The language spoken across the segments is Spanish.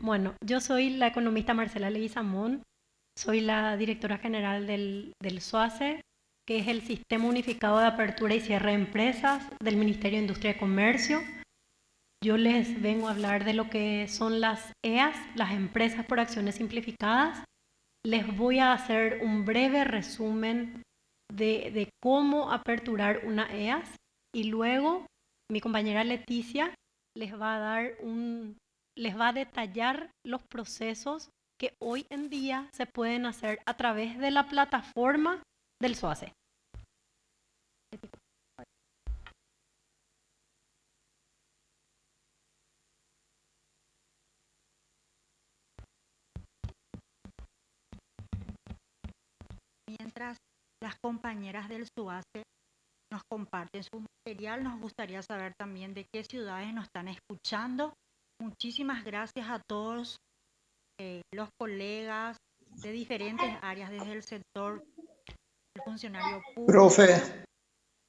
Bueno, yo soy la economista Marcela Leguizamón, soy la directora general del SUACE, que es el Sistema Unificado de Apertura y Cierre de Empresas del Ministerio de Industria y Comercio. Yo les vengo a hablar de lo que son las EAS, las Empresas por Acciones Simplificadas. Les voy a hacer un breve resumen de cómo aperturar una EAS y luego mi compañera Leticia les va a les va a detallar los procesos que hoy en día se pueden hacer a través de la plataforma del SOACE. Mientras las compañeras del SUACE nos comparten su material, nos gustaría saber también de qué ciudades nos están escuchando. Muchísimas gracias a todos los colegas de diferentes áreas, desde el sector del funcionario Profe, público.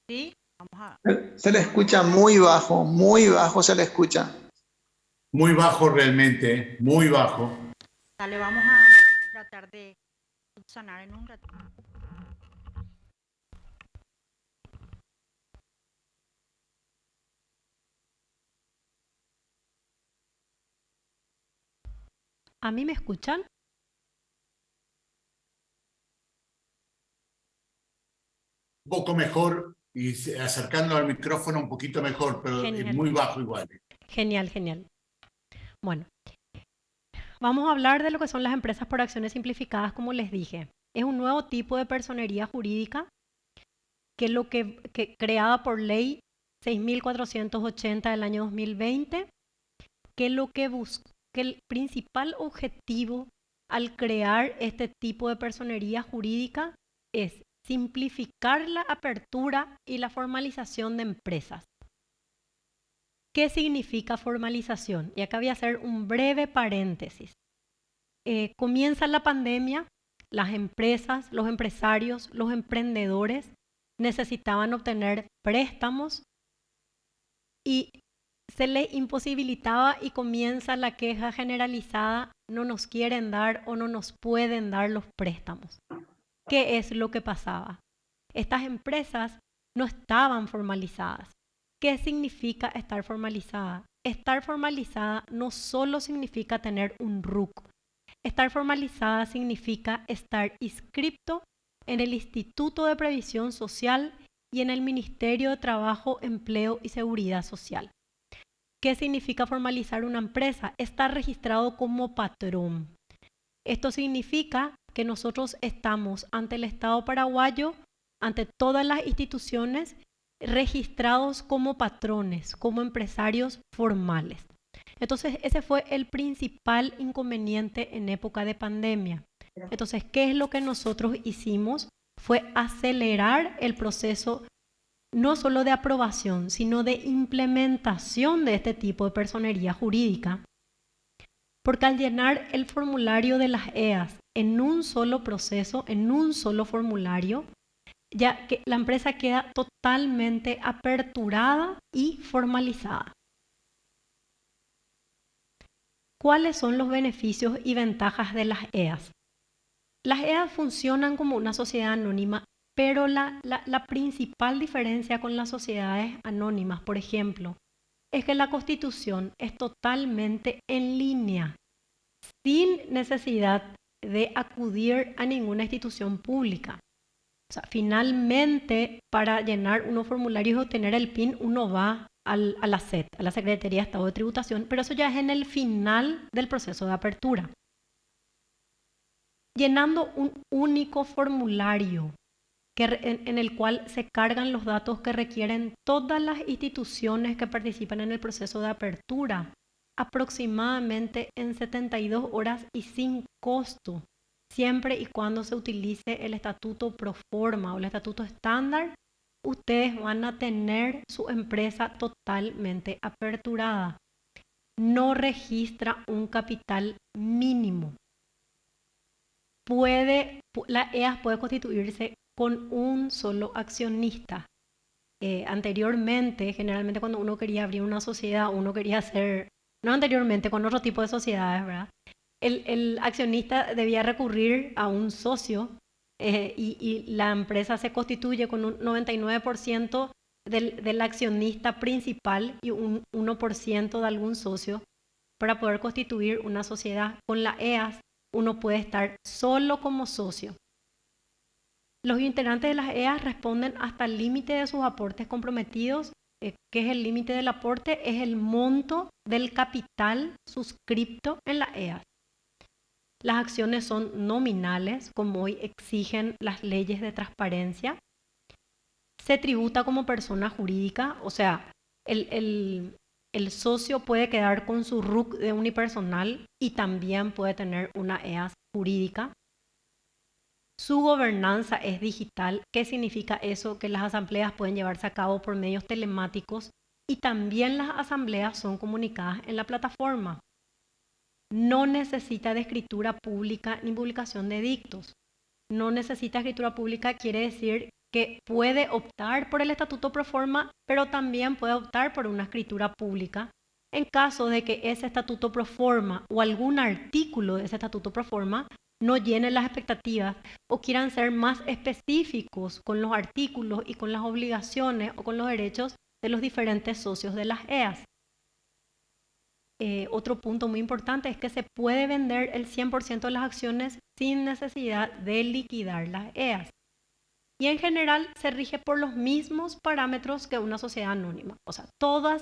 ¿Sí? Vamos a... se le escucha muy bajo se le escucha. Muy bajo realmente, muy bajo. Dale, vamos a tratar de subsanar en un ratito. ¿A mí me escuchan? Un poco mejor y acercando al micrófono un poquito mejor, pero Genial. muy bajo igual. Genial, genial. Bueno, vamos a hablar de lo que son las empresas por acciones simplificadas, como les dije. Es un nuevo tipo de personería jurídica que creada por ley 6.480 del año 2020, que el principal objetivo al crear este tipo de personería jurídica es simplificar la apertura y la formalización de empresas. ¿Qué significa formalización? Y acá voy a hacer un breve paréntesis. Comienza la pandemia, las empresas, los empresarios, los emprendedores necesitaban obtener préstamos y se les imposibilitaba y comienza la queja generalizada: no nos quieren dar o no nos pueden dar los préstamos. ¿Qué es lo que pasaba? Estas empresas no estaban formalizadas. ¿Qué significa estar formalizada? Estar formalizada no solo significa tener un RUC. Estar formalizada significa estar inscripto en el Instituto de Previsión Social y en el Ministerio de Trabajo, Empleo y Seguridad Social. ¿Qué significa formalizar una empresa? Estar registrado como patrón. Esto significa que nosotros estamos ante el Estado paraguayo, ante todas las instituciones, registrados como patrones, como empresarios formales. Entonces, ese fue el principal inconveniente en época de pandemia. Entonces, ¿qué es lo que nosotros hicimos? Fue acelerar el proceso no solo de aprobación, sino de implementación de este tipo de personería jurídica. Porque al llenar el formulario de las EAS en un solo proceso, en un solo formulario, ya que la empresa queda totalmente aperturada y formalizada. ¿Cuáles son los beneficios y ventajas de las EAS? Las EAS funcionan como una sociedad anónima, pero la principal diferencia con las sociedades anónimas, por ejemplo, es que la Constitución es totalmente en línea, sin necesidad de acudir a ninguna institución pública. O sea, finalmente, para llenar unos formularios y obtener el PIN, uno va a la SET, a la Secretaría de Estado de Tributación, pero eso ya es en el final del proceso de apertura. Llenando un único formulario en el cual se cargan los datos que requieren todas las instituciones que participan en el proceso de apertura, aproximadamente en 72 horas y sin costo, siempre y cuando se utilice el estatuto Proforma o el estatuto estándar. Ustedes van a tener su empresa totalmente aperturada. No registra un capital mínimo. La EAS puede constituirse con un solo accionista. Anteriormente, generalmente cuando uno quería abrir una sociedad, uno quería hacer no anteriormente con otro tipo de sociedades, ¿verdad? El accionista debía recurrir a un socio y la empresa se constituye con un 99% del accionista principal y un 1% de algún socio para poder constituir una sociedad. Con la EAS uno puede estar solo como socio. Los integrantes de las EAS responden hasta el límite de sus aportes comprometidos. ¿Qué es el límite del aporte? Es el monto del capital suscripto en la EAS. Las acciones son nominales, como hoy exigen las leyes de transparencia. Se tributa como persona jurídica, o sea, el socio puede quedar con su RUC de unipersonal y también puede tener una EAS jurídica. Su gobernanza es digital. ¿Qué significa eso? Que las asambleas pueden llevarse a cabo por medios telemáticos y también las asambleas son comunicadas en la plataforma. No necesita de escritura pública ni publicación de edictos. No necesita escritura pública quiere decir que puede optar por el estatuto pro forma, pero también puede optar por una escritura pública en caso de que ese estatuto pro forma o algún artículo de ese estatuto pro forma no llene las expectativas o quieran ser más específicos con los artículos y con las obligaciones o con los derechos de los diferentes socios de las EAS. Otro punto muy importante es que se puede vender el 100% de las acciones sin necesidad de liquidar las EAS. Y en general se rige por los mismos parámetros que una sociedad anónima. O sea, todos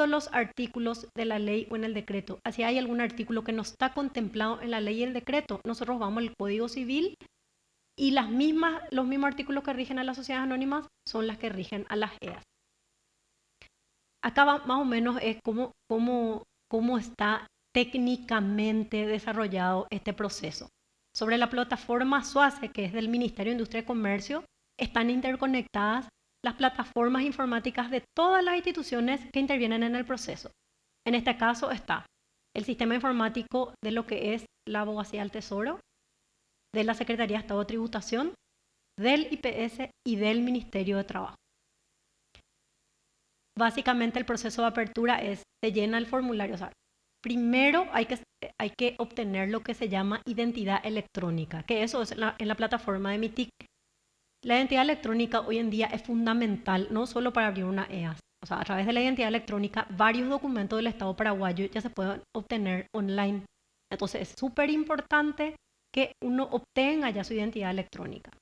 los artículos de la ley o en el decreto. Si hay algún artículo que no está contemplado en la ley y el decreto, nosotros vamos al Código Civil y los mismos artículos que rigen a las sociedades anónimas son las que rigen a las EAS. Acá más o menos es cómo está técnicamente desarrollado este proceso. Sobre la plataforma SUACE, que es del Ministerio de Industria y Comercio, están interconectadas las plataformas informáticas de todas las instituciones que intervienen en el proceso. En este caso está el sistema informático de lo que es la Abogacía del Tesoro, de la Secretaría de Estado de Tributación, del IPS y del Ministerio de Trabajo. Básicamente el proceso de apertura se llena el formulario. O sea, primero hay que obtener lo que se llama identidad electrónica, que eso es en la plataforma de MITIC. La identidad electrónica hoy en día es fundamental, no solo para abrir una EAS. O sea, a través de la identidad electrónica, varios documentos del Estado paraguayo ya se pueden obtener online. Entonces es súper importante que uno obtenga ya su identidad electrónica.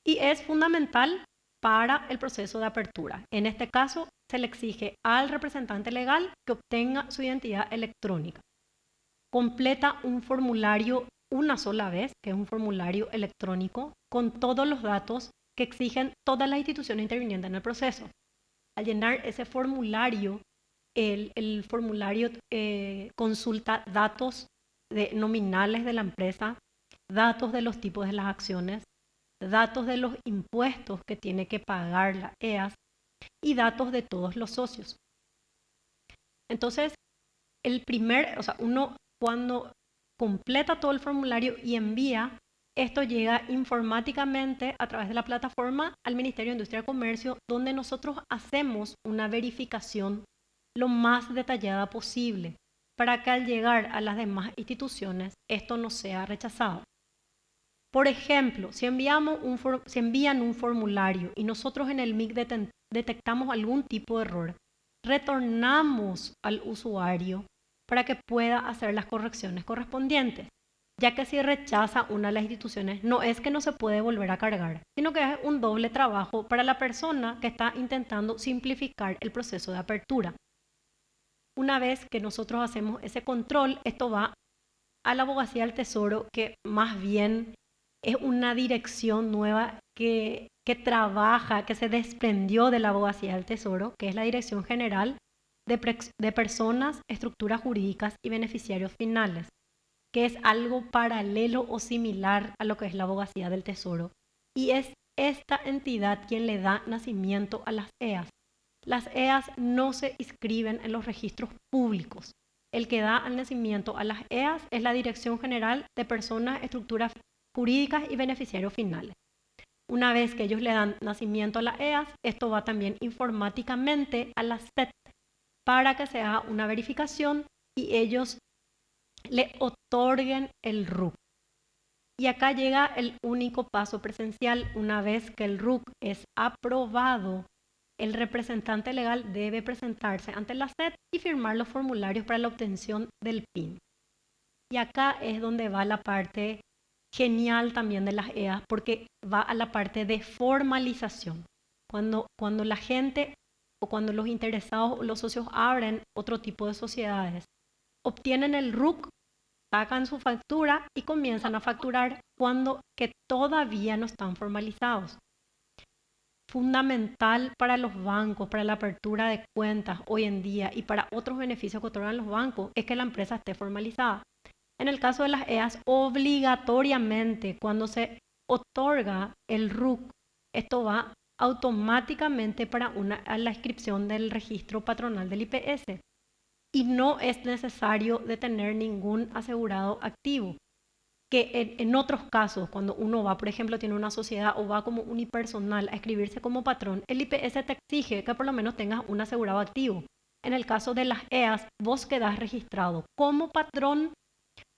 Y es fundamental para el proceso de apertura. En este caso, se le exige al representante legal que obtenga su identidad electrónica. Completa un formulario una sola vez, que es un formulario electrónico, con todos los datos que exigen todas las instituciones intervinientes en el proceso. Al llenar ese formulario, el formulario consulta datos nominales de la empresa, datos de los tipos de las acciones, datos de los impuestos que tiene que pagar la EAS y datos de todos los socios. Entonces, uno cuando completa todo el formulario y envía, esto llega informáticamente a través de la plataforma al Ministerio de Industria y Comercio, donde nosotros hacemos una verificación lo más detallada posible para que al llegar a las demás instituciones esto no sea rechazado. Por ejemplo, si envían un formulario y nosotros en el MIC detectamos algún tipo de error, retornamos al usuario para que pueda hacer las correcciones correspondientes, ya que si rechaza una de las instituciones no es que no se puede volver a cargar, sino que es un doble trabajo para la persona que está intentando simplificar el proceso de apertura. Una vez que nosotros hacemos ese control, esto va a la Abogacía del Tesoro, que más bien es una dirección nueva que trabaja, que se desprendió de la Abogacía del Tesoro, que es la Dirección General de Personas, Estructuras Jurídicas y Beneficiarios Finales, que es algo paralelo o similar a lo que es la Abogacía del Tesoro. Y es esta entidad quien le da nacimiento a las EAS. Las EAS no se inscriben en los registros públicos. El que da el nacimiento a las EAS es la Dirección General de Personas, Estructuras Jurídicas y Beneficiarios Finales. Una vez que ellos le dan nacimiento a las EAS, esto va también informáticamente a la SET para que se haga una verificación y ellos le otorguen el RUC. Y acá llega el único paso presencial. Una vez que el RUC es aprobado, el representante legal debe presentarse ante la SED y firmar los formularios para la obtención del PIN. Y acá es donde va la parte genial también de las EAS, porque va a la parte de formalización. Cuando la gente o cuando los interesados o los socios abren otro tipo de sociedades, obtienen el RUC, sacan su factura y comienzan a facturar cuando que todavía no están formalizados. Fundamental para los bancos, para la apertura de cuentas hoy en día y para otros beneficios que otorgan los bancos es que la empresa esté formalizada. En el caso de las EAS, obligatoriamente cuando se otorga el RUC, esto va automáticamente para a la inscripción del registro patronal del IPS y no es necesario de tener ningún asegurado activo. Que en otros casos, cuando uno va, por ejemplo, tiene una sociedad o va como unipersonal a inscribirse como patrón, el IPS te exige que por lo menos tengas un asegurado activo. En el caso de las EAS, vos quedás registrado como patrón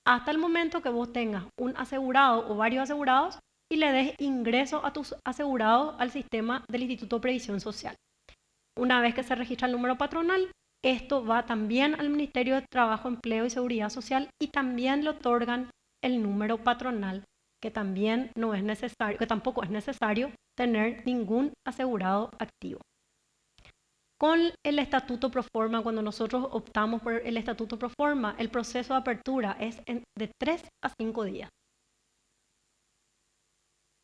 hasta el momento que vos tengas un asegurado o varios asegurados y le des ingreso a tus asegurados al sistema del Instituto de Previsión Social. Una vez que se registra el número patronal, esto va también al Ministerio de Trabajo, Empleo y Seguridad Social y también le otorgan el número patronal, que también no es necesario, que tampoco es necesario tener ningún asegurado activo. Con el estatuto proforma, cuando nosotros optamos por el estatuto proforma, el proceso de apertura es de 3 a 5 días.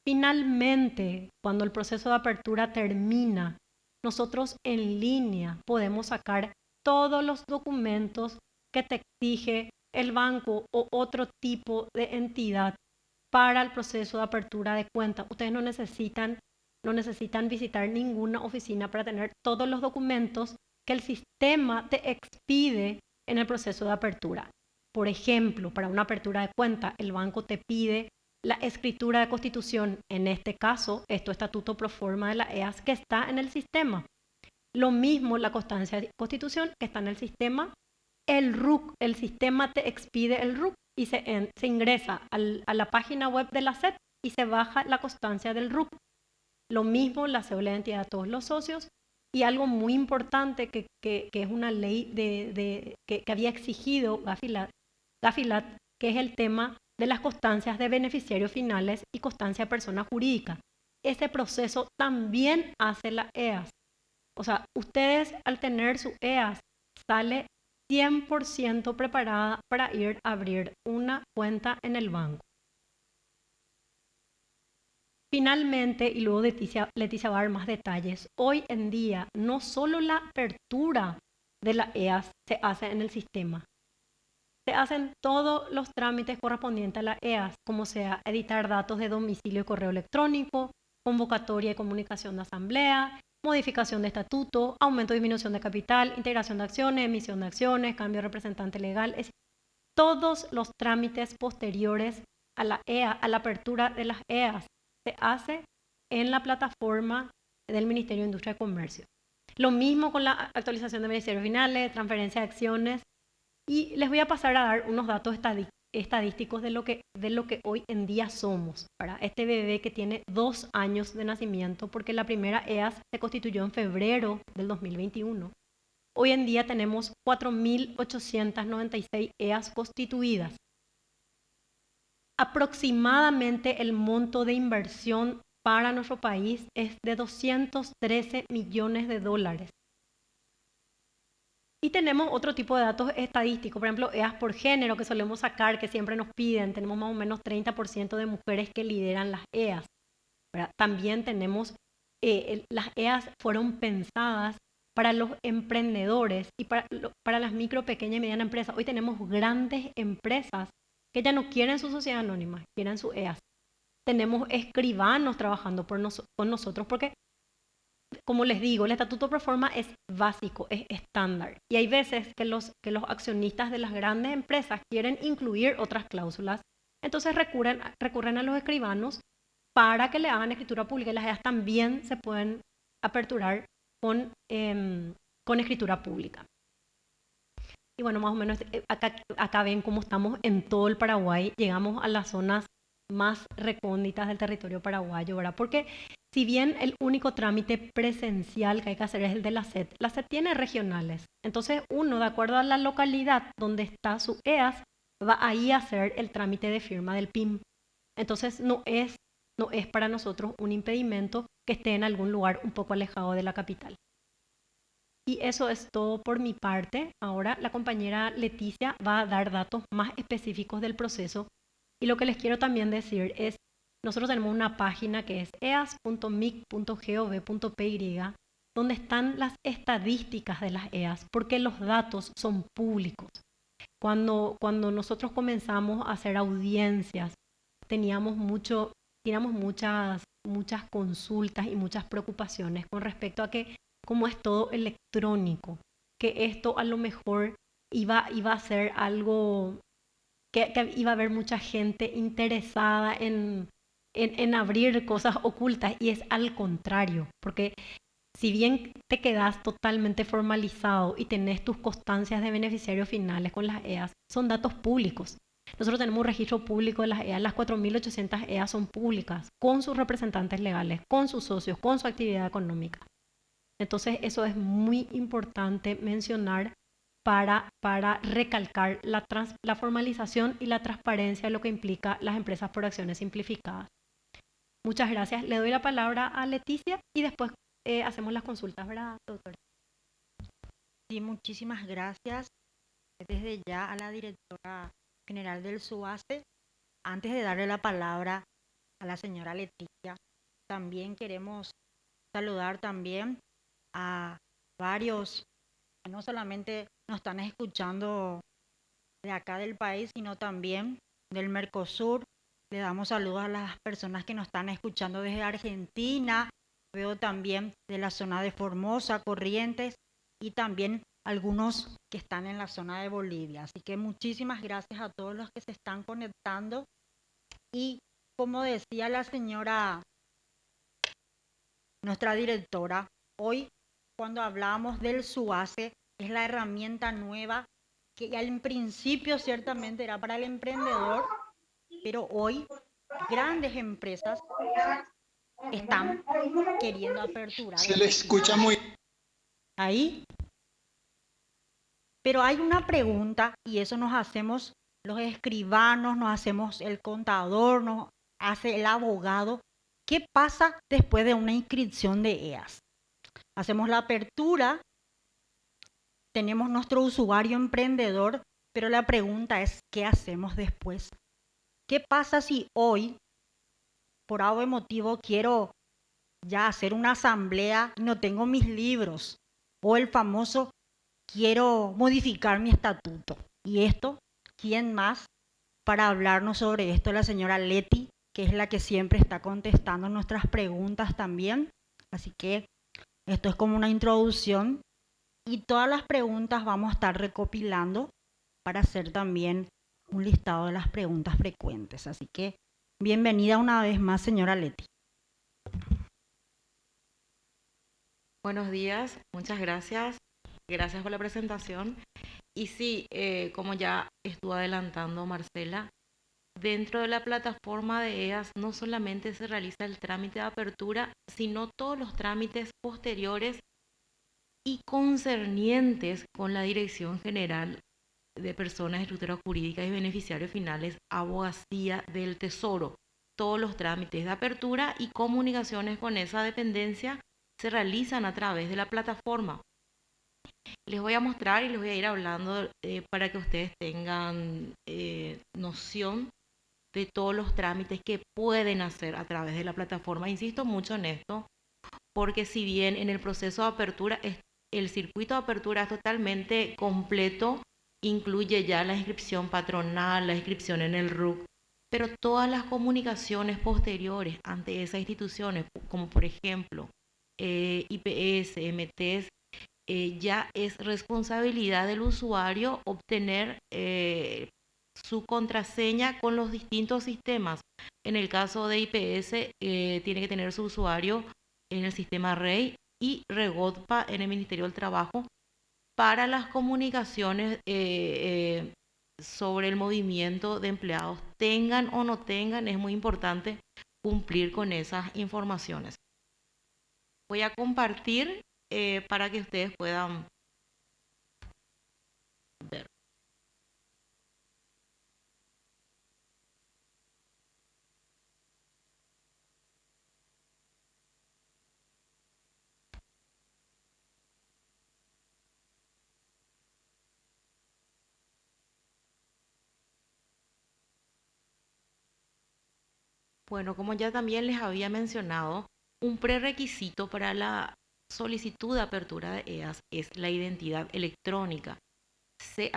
Finalmente, cuando el proceso de apertura termina, nosotros en línea podemos sacar todos los documentos que te exige el banco o otro tipo de entidad para el proceso de apertura de cuenta. Ustedes no necesitan visitar ninguna oficina para tener todos los documentos que el sistema te expide en el proceso de apertura. Por ejemplo, para una apertura de cuenta, el banco te pide la escritura de constitución, en este caso, es tu estatuto proforma de la EAS que está en el sistema. Lo mismo la constancia de constitución que está en el sistema. El RUC, el sistema te expide el RUC y se ingresa a la página web de la SED y se baja la constancia del RUC. Lo mismo la cédula de identidad de todos los socios y algo muy importante que es una ley que había exigido Gafilat, que es el tema de las constancias de beneficiarios finales y constancia de persona jurídica. Ese proceso también hace la EAS. O sea, ustedes al tener su EAS sale 100% preparada para ir a abrir una cuenta en el banco. Finalmente, y luego Leticia va a dar más detalles, hoy en día no solo la apertura de la EAS se hace en el sistema, se hacen todos los trámites correspondientes a la EAS, como sea editar datos de domicilio y correo electrónico, convocatoria y comunicación de asamblea, modificación de estatuto, aumento o disminución de capital, integración de acciones, emisión de acciones, cambio de representante legal. Todos los trámites posteriores a la apertura de las EAS se hace en la plataforma del Ministerio de Industria y Comercio. Lo mismo con la actualización de beneficiarios finales, transferencia de acciones. Y les voy a pasar a dar unos datos estadísticos de lo que hoy en día somos. Para este bebé que tiene 2 años de nacimiento, porque la primera EAS se constituyó en febrero del 2021. Hoy en día tenemos 4.896 EAS constituidas. Aproximadamente el monto de inversión para nuestro país es de 213 millones de dólares. Y tenemos otro tipo de datos estadísticos, por ejemplo, EAS por género que solemos sacar, que siempre nos piden. Tenemos más o menos 30% de mujeres que lideran las EAS. ¿Verdad? También tenemos, las EAS fueron pensadas para los emprendedores y para las micro, pequeñas y medianas empresas. Hoy tenemos grandes empresas que ya no quieren su sociedad anónima, quieren su EAS. Tenemos escribanos trabajando con nosotros porque, como les digo, el estatuto proforma es básico, es estándar. Y hay veces que los accionistas de las grandes empresas quieren incluir otras cláusulas. Entonces recurren a los escribanos para que le hagan escritura pública. Y las EAS también se pueden aperturar con escritura pública. Y bueno, más o menos acá ven cómo estamos en todo el Paraguay. Llegamos a las zonas más recónditas del territorio paraguayo, ¿verdad? Porque si bien el único trámite presencial que hay que hacer es el de la SED tiene regionales. Entonces uno, de acuerdo a la localidad donde está su EAS, va ahí a hacer el trámite de firma del PIM. Entonces no es para nosotros un impedimento que esté en algún lugar un poco alejado de la capital. Y eso es todo por mi parte. Ahora la compañera Leticia va a dar datos más específicos del proceso. Y lo que les quiero también decir es, nosotros tenemos una página que es eas.mic.gov.py, donde están las estadísticas de las EAS, porque los datos son públicos. Cuando nosotros comenzamos a hacer audiencias, teníamos muchas consultas y muchas preocupaciones con respecto a que, como es todo electrónico, que esto a lo mejor iba a ser algo que iba a haber mucha gente interesada en abrir cosas ocultas, y es al contrario, porque si bien te quedas totalmente formalizado y tenés tus constancias de beneficiarios finales con las EAS, son datos públicos. Nosotros tenemos un registro público de las EAS, las 4.800 EAS son públicas, con sus representantes legales, con sus socios, con su actividad económica. Entonces eso es muy importante mencionar para recalcar la formalización y la transparencia de lo que implica las empresas por acciones simplificadas. Muchas gracias. Le doy la palabra a Leticia y después hacemos las consultas, ¿verdad, doctora? Sí, muchísimas gracias desde ya a la directora general del SUACE. Antes de darle la palabra a la señora Leticia, también queremos saludar también a varios que no solamente nos están escuchando de acá del país, sino también del Mercosur. Le damos saludos a las personas que nos están escuchando desde Argentina. Veo también de la zona de Formosa, Corrientes, y también algunos que están en la zona de Bolivia. Así que muchísimas gracias a todos los que se están conectando. Y como decía la señora, nuestra directora, hoy cuando hablamos del SUACE, es la herramienta nueva que ya en principio ciertamente era para el emprendedor, pero hoy grandes empresas están queriendo aperturar Se le escucha muy... ahí. Pero hay una pregunta, y eso nos hacemos los escribanos, nos hacemos el contador, nos hace el abogado. ¿Qué pasa después de una inscripción de EAS? Hacemos la apertura, tenemos nuestro usuario emprendedor, pero la pregunta es, ¿qué hacemos después? ¿Qué pasa si hoy, por algún motivo, quiero ya hacer una asamblea y no tengo mis libros? O el famoso, quiero modificar mi estatuto. Y esto, ¿quién más para hablarnos sobre esto? La señora Leti, que es la que siempre está contestando nuestras preguntas también. Así que esto es como una introducción. Y todas las preguntas vamos a estar recopilando para hacer también un listado de las preguntas frecuentes. Así que bienvenida una vez más, señora Leti. Buenos días, muchas gracias. Gracias por la presentación. Y sí, como ya estuvo adelantando Marcela, dentro de la plataforma de EAS no solamente se realiza el trámite de apertura, sino todos los trámites posteriores y concernientes con la Dirección General de Personas, Estructuras Jurídicas y Beneficiarios Finales, Abogacía del Tesoro. Todos los trámites de apertura y comunicaciones con esa dependencia se realizan a través de la plataforma. Les voy a mostrar y les voy a ir hablando para que ustedes tengan noción de todos los trámites que pueden hacer a través de la plataforma. Insisto mucho en esto, porque si bien en el proceso de apertura, el circuito de apertura es totalmente completo, incluye ya la inscripción patronal, la inscripción en el RUC, pero todas las comunicaciones posteriores ante esas instituciones, como por ejemplo IPS, MTs, ya es responsabilidad del usuario obtener su contraseña con los distintos sistemas. En el caso de IPS, tiene que tener su usuario en el sistema REI y REGODPA en el Ministerio del Trabajo, para las comunicaciones sobre el movimiento de empleados, tengan o no tengan, es muy importante cumplir con esas informaciones. Voy a compartir para que ustedes puedan ver. Bueno, como ya también les había mencionado, un prerequisito para la solicitud de apertura de EAS es la identidad electrónica. Se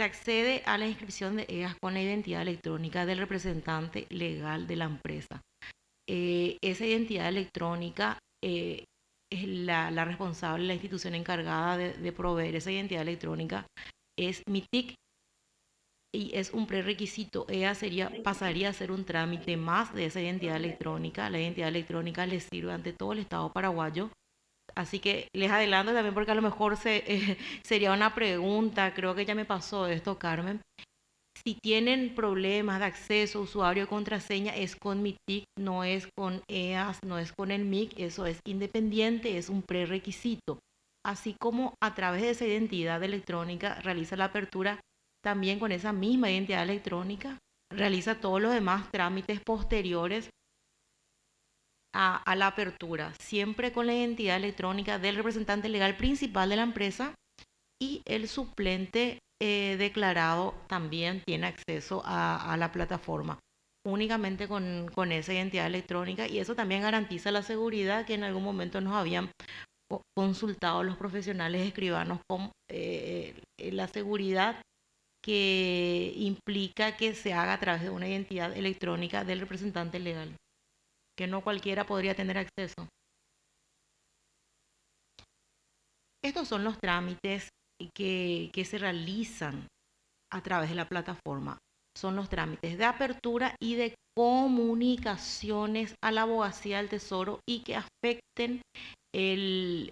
accede a la inscripción de EAS con la identidad electrónica del representante legal de la empresa. Esa identidad electrónica es la responsable, la institución encargada de proveer esa identidad electrónica es MITIC, y es un prerequisito. EAS pasaría a ser un trámite más de esa identidad electrónica. La identidad electrónica les sirve ante todo el Estado paraguayo. Así que les adelanto también porque a lo mejor sería una pregunta, creo que ya me pasó esto, Carmen. Si tienen problemas de acceso, usuario, contraseña, es con MITIC, no es con EAS, no es con el MIC, eso es independiente, es un prerequisito. Así como a través de esa identidad electrónica realiza la apertura, también con esa misma identidad electrónica realiza todos los demás trámites posteriores a la apertura, siempre con la identidad electrónica del representante legal principal de la empresa, y el suplente declarado también tiene acceso a la plataforma únicamente con esa identidad electrónica, y eso también garantiza la seguridad que en algún momento nos habían consultado los profesionales escribanos con la seguridad que implica que se haga a través de una identidad electrónica del representante legal, que no cualquiera podría tener acceso. Estos son los trámites que se realizan a través de la plataforma. Son los trámites de apertura y de comunicaciones a la Abogacía del Tesoro y que afecten el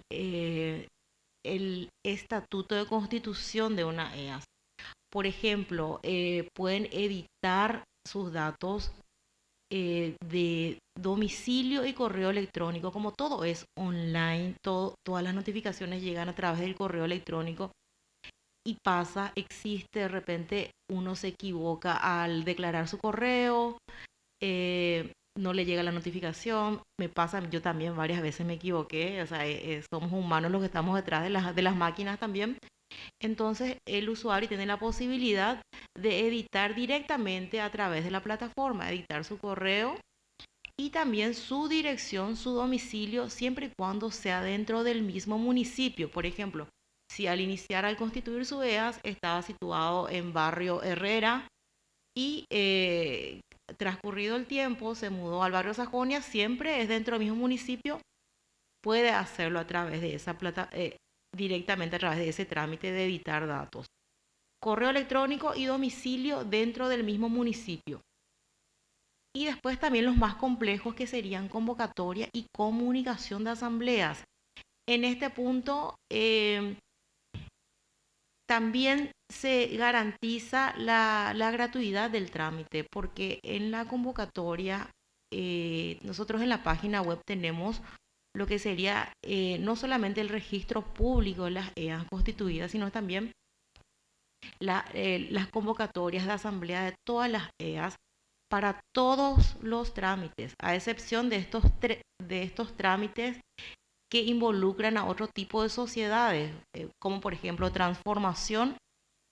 estatuto de constitución de una EAS. Por ejemplo, pueden editar sus datos de domicilio y correo electrónico. Como todo es online, todas las notificaciones llegan a través del correo electrónico, y existe de repente, uno se equivoca al declarar su correo, no le llega la notificación. Me pasa, yo también varias veces me equivoqué, o sea, somos humanos los que estamos detrás de las máquinas también. Entonces el usuario tiene la posibilidad de editar directamente a través de la plataforma, editar su correo y también su dirección, su domicilio, siempre y cuando sea dentro del mismo municipio. Por ejemplo, si al constituir su EAS estaba situado en barrio Herrera y transcurrido el tiempo se mudó al barrio Sajonia, siempre es dentro del mismo municipio, puede hacerlo a través de esa directamente a través de ese trámite de editar datos. Correo electrónico y domicilio dentro del mismo municipio. Y después también los más complejos, que serían convocatoria y comunicación de asambleas. En este punto también se garantiza la gratuidad del trámite, porque en la convocatoria nosotros en la página web tenemos lo que sería no solamente el registro público de las EAS constituidas, sino también las convocatorias de asamblea de todas las EAS para todos los trámites, a excepción de estos trámites que involucran a otro tipo de sociedades, como por ejemplo transformación,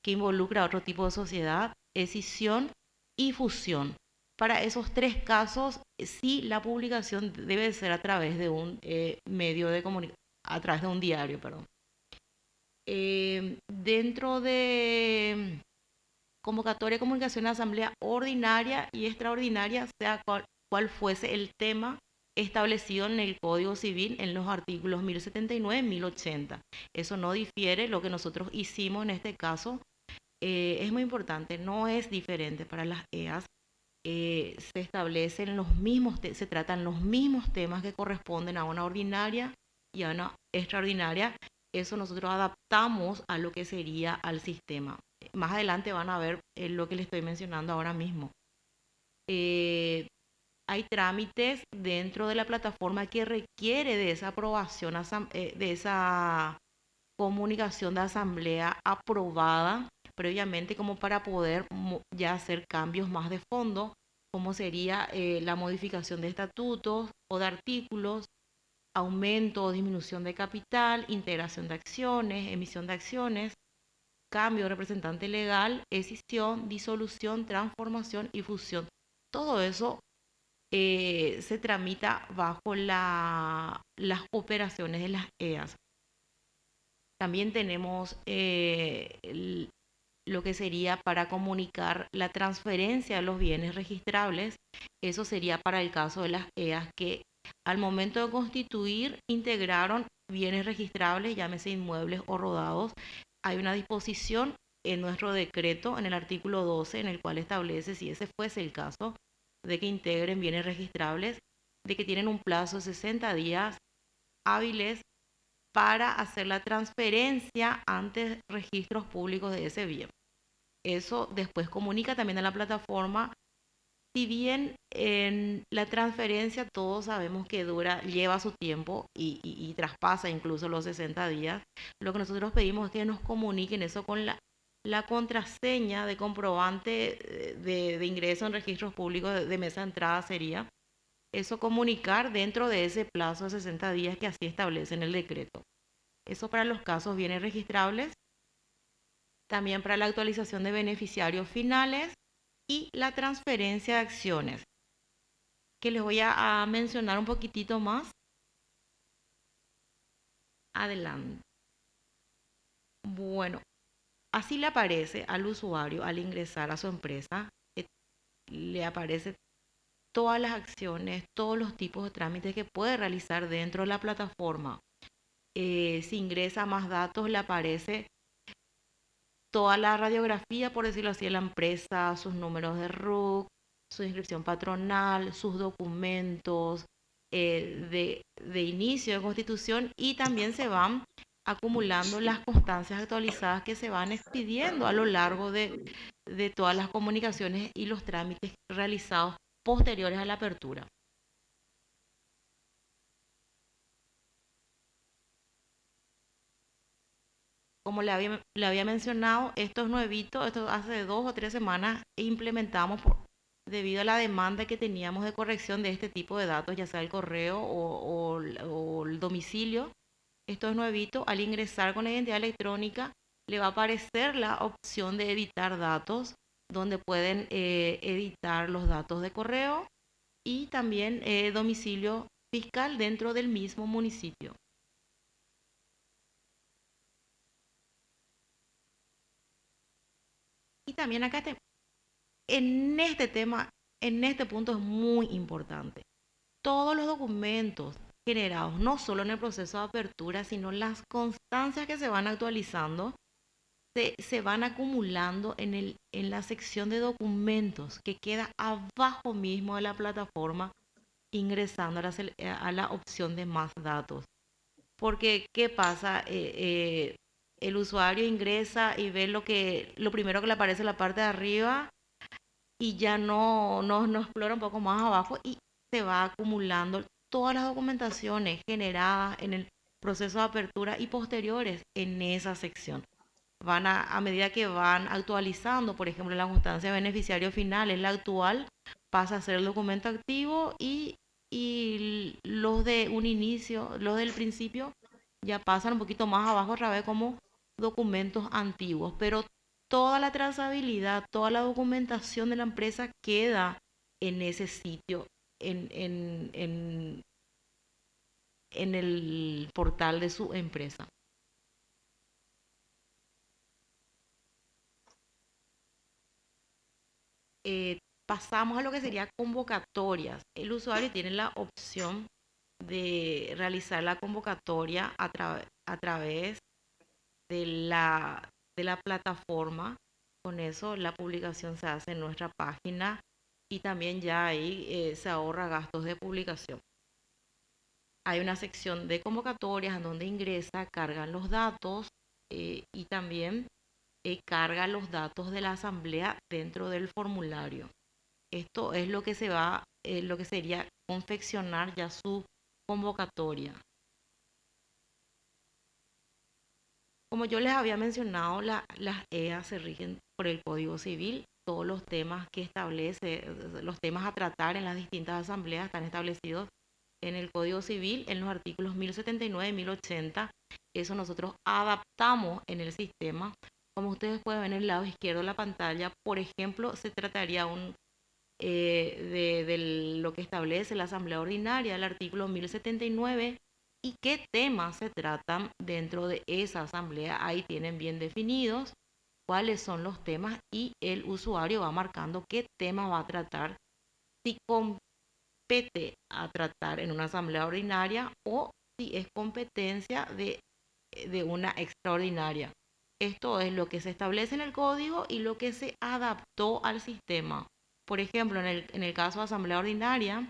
que involucra a otro tipo de sociedad, escisión y fusión. Para esos tres casos, sí, la publicación debe ser a través de un medio de comunicación, a través de un diario, perdón. Dentro de convocatoria de comunicación de asamblea ordinaria y extraordinaria, sea cual fuese el tema establecido en el Código Civil en los artículos 1079 y 1080. Eso no difiere. Lo que nosotros hicimos en este caso es muy importante, no es diferente para las EAS. Se establecen se tratan los mismos temas que corresponden a una ordinaria y a una extraordinaria, eso nosotros adaptamos a lo que sería al sistema. Más adelante van a ver lo que les estoy mencionando ahora mismo. Hay trámites dentro de la plataforma que requiere de esa aprobación, de esa comunicación de asamblea aprobada previamente, como para poder ya hacer cambios más de fondo, como sería la modificación de estatutos o de artículos, aumento o disminución de capital, integración de acciones, emisión de acciones, cambio de representante legal, escisión, disolución, transformación y fusión. Todo eso se tramita bajo las operaciones de las EAS. También tenemos lo que sería para comunicar la transferencia de los bienes registrables. Eso sería para el caso de las EAS que al momento de constituir integraron bienes registrables, llámese inmuebles o rodados. Hay una disposición en nuestro decreto, en el artículo 12, en el cual establece, si ese fuese el caso, de que integren bienes registrables, de que tienen un plazo de 60 días hábiles para hacer la transferencia ante registros públicos de ese bien. Eso después comunica también a la plataforma. Si bien en la transferencia todos sabemos que lleva su tiempo y traspasa incluso los 60 días, lo que nosotros pedimos es que nos comuniquen eso con la contraseña de comprobante de ingreso en registros públicos de mesa de entrada sería eso, comunicar dentro de ese plazo de 60 días que así establece en el decreto. Eso para los casos bienes registrables, también para la actualización de beneficiarios finales y la transferencia de acciones, que les voy a mencionar un poquitito más adelante. Bueno, así le aparece al usuario al ingresar a su empresa, le aparece todas las acciones, todos los tipos de trámites que puede realizar dentro de la plataforma. Si ingresa más datos, le aparece toda la radiografía, por decirlo así, de la empresa, sus números de RUC, su inscripción patronal, sus documentos de inicio de constitución, y también se van acumulando las constancias actualizadas que se van expidiendo a lo largo de todas las comunicaciones y los trámites realizados posteriores a la apertura. Como le había mencionado, esto es nuevito, esto hace 2 o 3 semanas implementamos debido a la demanda que teníamos de corrección de este tipo de datos, ya sea el correo o el domicilio. Esto es nuevito. Al ingresar con la identidad electrónica le va a aparecer la opción de editar datos, donde pueden editar los datos de correo y también domicilio fiscal dentro del mismo municipio. Y también acá en este tema, en este punto es muy importante. Todos los documentos generados, no solo en el proceso de apertura, sino las constancias que se van actualizando, se van acumulando en la sección de documentos que queda abajo mismo de la plataforma, ingresando a la opción de más datos. Porque, ¿qué pasa? El usuario ingresa y ve lo primero que le aparece en la parte de arriba y ya no explora un poco más abajo y se va acumulando todas las documentaciones generadas en el proceso de apertura y posteriores en esa sección. A medida que van actualizando, por ejemplo, la constancia de beneficiario final, en la actual, pasa a ser el documento activo y los de un inicio, los del principio, ya pasan un poquito más abajo otra vez como documentos antiguos, pero toda la trazabilidad, toda la documentación de la empresa queda en ese sitio, en el portal de su empresa. Pasamos a lo que sería convocatorias. El usuario tiene la opción de realizar la convocatoria a través de la plataforma. Con eso la publicación se hace en nuestra página y también ya ahí se ahorra gastos de publicación. hay una sección de convocatorias en donde ingresa, cargan los datos y también carga los datos de la asamblea dentro del formulario. Esto es lo que lo que sería confeccionar ya su convocatoria. Como yo les había mencionado, las EA se rigen por el Código Civil. Todos los temas que establece, los temas a tratar en las distintas asambleas están establecidos en el Código Civil, en los artículos 1079 y 1080. Eso nosotros adaptamos en el sistema. Como ustedes pueden ver en el lado izquierdo de la pantalla, por ejemplo, se trataría de lo que establece la Asamblea Ordinaria, el artículo 1079, y qué temas se tratan dentro de esa asamblea. Ahí tienen bien definidos cuáles son los temas y el usuario va marcando qué tema va a tratar, si compete a tratar en una asamblea ordinaria o si es competencia de una extraordinaria. Esto es lo que se establece en el código y lo que se adaptó al sistema. Por ejemplo, en el caso de asamblea ordinaria,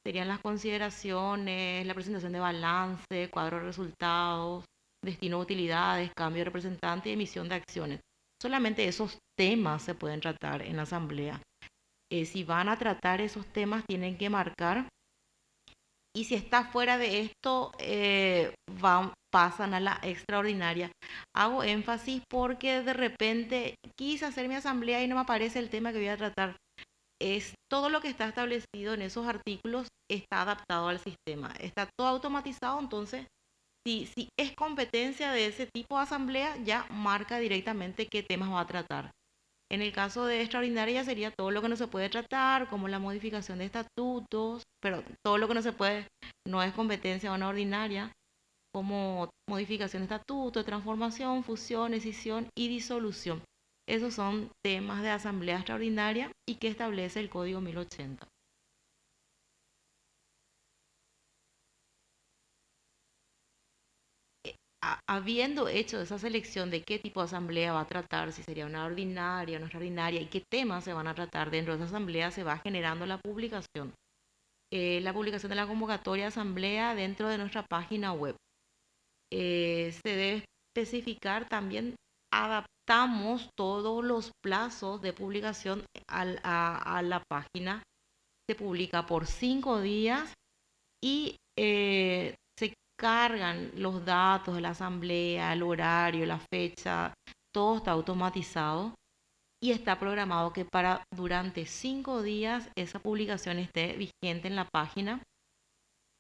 serían las consideraciones, la presentación de balance, cuadro de resultados, destino de utilidades, cambio de representante y emisión de acciones. Solamente esos temas se pueden tratar en la asamblea. Si van a tratar esos temas, tienen que marcar. Y si está fuera de esto, pasan a la extraordinaria. Hago énfasis porque de repente quise hacer mi asamblea y no me aparece el tema que voy a tratar. Todo lo que está establecido en esos artículos está adaptado al sistema. Está todo automatizado, entonces si es competencia de ese tipo de asamblea, ya marca directamente qué temas va a tratar. En el caso de extraordinaria sería todo lo que no se puede tratar, como la modificación de estatutos, pero todo lo que no se puede, no es competencia de una ordinaria, como modificación de estatutos, transformación, fusión, escisión y disolución. Esos son temas de asamblea extraordinaria y que establece el Código 1080. Habiendo hecho esa selección de qué tipo de asamblea va a tratar, si sería una ordinaria, una extraordinaria y qué temas se van a tratar dentro de esa asamblea, se va generando la publicación. La publicación de la convocatoria de asamblea dentro de nuestra página web. Se debe especificar también, adaptamos todos los plazos de publicación a la página. Se publica por 5 días y se cargan los datos de la asamblea, el horario, la fecha, todo está automatizado y está programado que durante 5 días esa publicación esté vigente en la página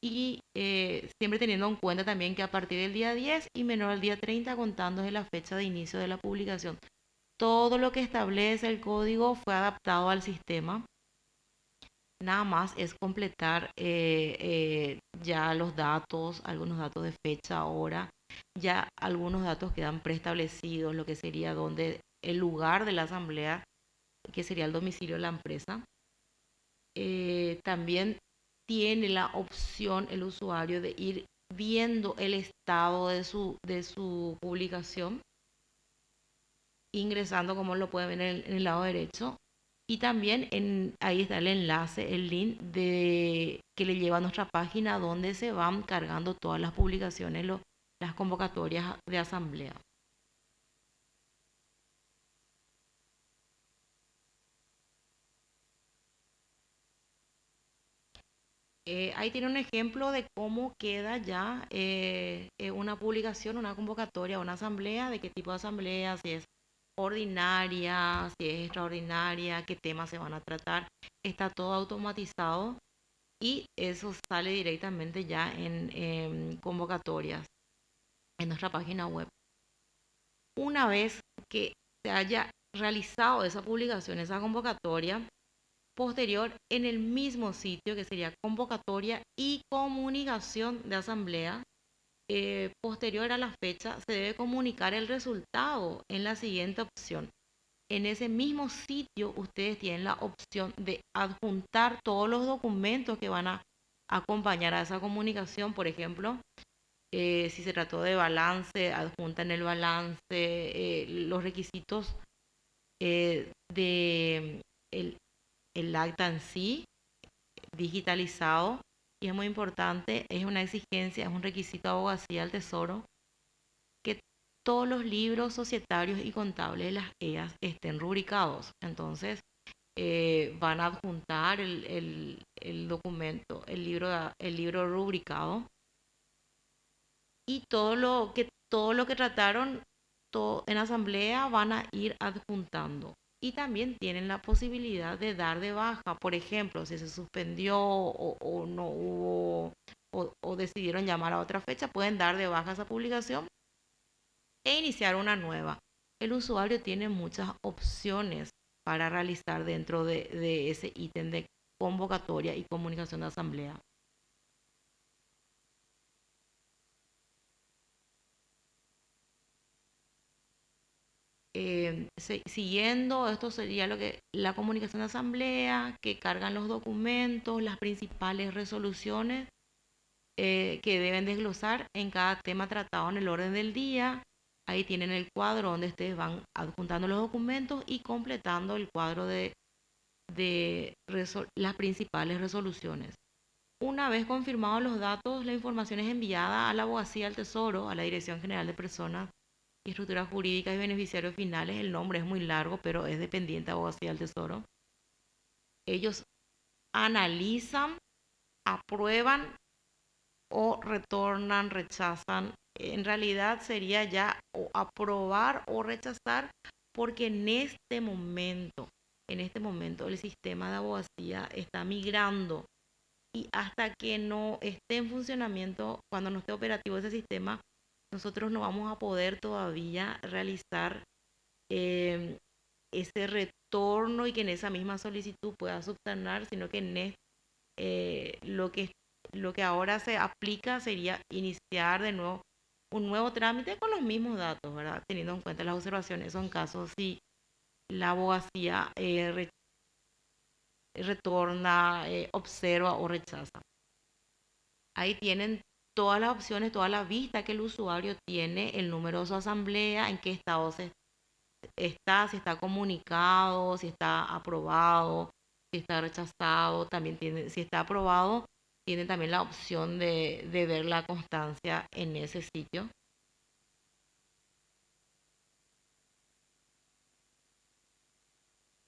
y siempre teniendo en cuenta también que a partir del día 10 y menor al día 30 contando de la fecha de inicio de la publicación. Todo lo que establece el código fue adaptado al sistema. Nada más es completar ya los datos, algunos datos de fecha, hora, ya algunos datos quedan preestablecidos, lo que sería el lugar de la asamblea, que sería el domicilio de la empresa. También tiene la opción el usuario de ir viendo el estado de su publicación, ingresando, como lo pueden ver en el lado derecho. Y también ahí está el enlace, el link que le lleva a nuestra página donde se van cargando todas las publicaciones, las convocatorias de asamblea. Ahí tiene un ejemplo de cómo queda ya una publicación, una convocatoria, una asamblea, de qué tipo de asamblea, si es ordinaria, si es extraordinaria, qué temas se van a tratar. Está todo automatizado y eso sale directamente ya en convocatorias en nuestra página web. Una vez que se haya realizado esa publicación, esa convocatoria, posterior en el mismo sitio que sería convocatoria y comunicación de asamblea, posterior a la fecha se debe comunicar el resultado en la siguiente opción. En ese mismo sitio ustedes tienen la opción de adjuntar todos los documentos que van a acompañar a esa comunicación. Por ejemplo, si se trató de balance, adjuntan el balance, los requisitos de el acta en sí, digitalizado, y es muy importante, es una exigencia, es un requisito de abogacía del Tesoro, que todos los libros societarios y contables de las EAS estén rubricados. Entonces, van a adjuntar el documento, el libro rubricado, y todo lo que trataron en asamblea van a ir adjuntando. Y también tienen la posibilidad de dar de baja, por ejemplo, si se suspendió o no hubo, o decidieron llamar a otra fecha, pueden dar de baja esa publicación e iniciar una nueva. El usuario tiene muchas opciones para realizar dentro de ese ítem de convocatoria y comunicación de asamblea. Siguiendo, esto sería lo que la comunicación de asamblea, que cargan los documentos, las principales resoluciones que deben desglosar en cada tema tratado en el orden del día. Ahí tienen el cuadro donde ustedes van adjuntando los documentos y completando el cuadro de las principales resoluciones. Una vez confirmados los datos, la información es enviada a la Abogacía del Tesoro, a la Dirección General de Personas y Estructuras Jurídicas y Beneficiarios Finales. El nombre es muy largo, pero es dependiente de Abogacía del Tesoro. Ellos analizan, aprueban o retornan, rechazan. En realidad sería ya o aprobar o rechazar, porque en este momento el sistema de abogacía está migrando, y hasta que no esté en funcionamiento, cuando no esté operativo ese sistema, nosotros no vamos a poder todavía realizar ese retorno y que en esa misma solicitud pueda subsanar, sino que lo que ahora se aplica sería iniciar de nuevo un nuevo trámite con los mismos datos, ¿verdad? Teniendo en cuenta las observaciones. Son casos si la abogacía retorna, observa o rechaza. Ahí tienen todas las opciones, toda la vista que el usuario tiene, el número de su asamblea, en qué estado está, si está comunicado, si está aprobado, si está rechazado. También tiene, si está aprobado, tiene también la opción de ver la constancia en ese sitio.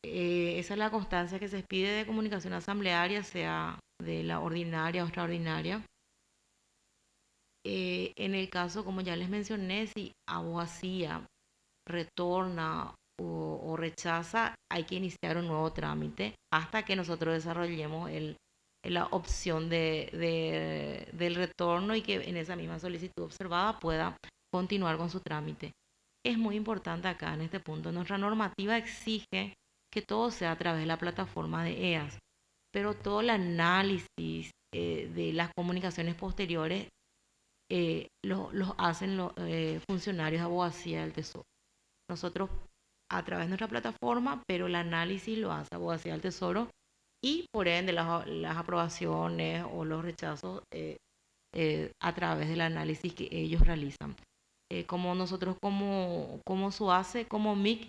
Esa es la constancia que se expide de comunicación asamblearia, sea de la ordinaria o extraordinaria. En el caso, como ya les mencioné, si abogacía retorna o rechaza, hay que iniciar un nuevo trámite hasta que nosotros desarrollemos la opción del retorno, y que en esa misma solicitud observada pueda continuar con su trámite. Es muy importante acá en este punto. Nuestra normativa exige que todo sea a través de la plataforma de EAS, pero todo el análisis de las comunicaciones posteriores los hacen los funcionarios de abogacía del Tesoro. Nosotros a través de nuestra plataforma, pero el análisis lo hace Abogacía del Tesoro, y por ende las aprobaciones o los rechazos a través del análisis que ellos realizan. Como nosotros como SUACE, como MIC,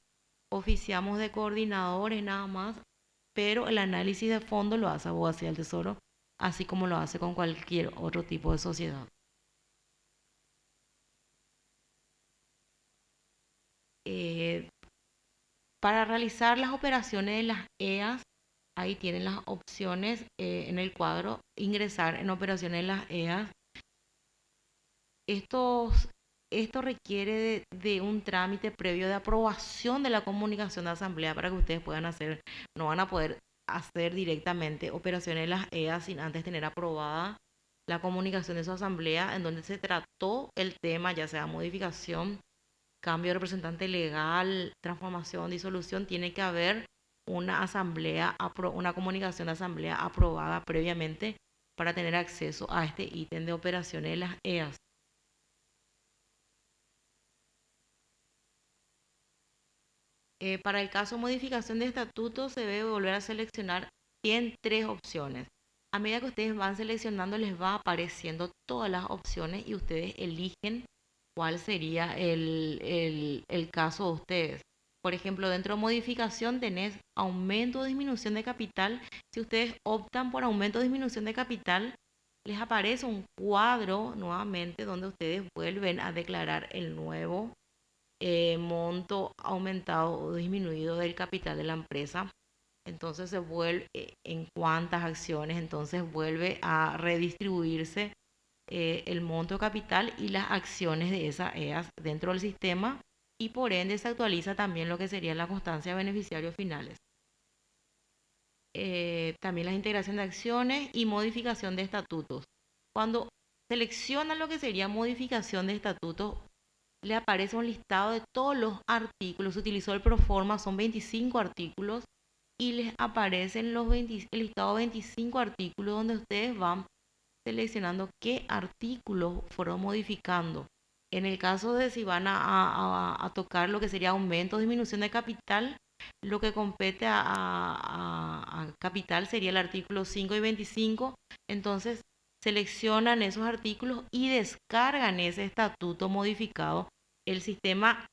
oficiamos de coordinadores nada más, pero el análisis de fondo lo hace Abogacía del Tesoro, así como lo hace con cualquier otro tipo de sociedad. Para realizar las operaciones de las EAS, ahí tienen las opciones en el cuadro, ingresar en operaciones de las EAS. Esto requiere de un trámite previo de aprobación de la comunicación de asamblea para que ustedes puedan hacer. No van a poder hacer directamente operaciones de las EAS sin antes tener aprobada la comunicación de su asamblea, en donde se trató el tema, ya sea modificación, cambio de representante legal, transformación, disolución. Tiene que haber una comunicación de asamblea aprobada previamente para tener acceso a este ítem de operaciones de las EAS. Para el caso de modificación de estatuto, se debe volver a seleccionar. Tienen 3 opciones. A medida que ustedes van seleccionando, les va apareciendo todas las opciones y ustedes eligen cuál sería el caso de ustedes. Por ejemplo, dentro de modificación tenés aumento o disminución de capital. Si ustedes optan por aumento o disminución de capital, les aparece un cuadro nuevamente donde ustedes vuelven a declarar el nuevo monto aumentado o disminuido del capital de la empresa. Entonces se vuelve en cuántas acciones, entonces vuelve a redistribuirse el monto capital y las acciones de esas EAS dentro del sistema, y por ende se actualiza también lo que sería la constancia de beneficiarios finales. También la integración de acciones y modificación de estatutos. Cuando seleccionan lo que sería modificación de estatutos, le aparece un listado de todos los artículos. Se utilizó el Proforma, son 25 artículos, y les aparecen el listado de 25 artículos donde ustedes van seleccionando qué artículos fueron modificando. En el caso de si van a tocar lo que sería aumento o disminución de capital, lo que compete a capital sería el artículo 5 y 25. Entonces seleccionan esos artículos y descargan ese estatuto modificado. El sistema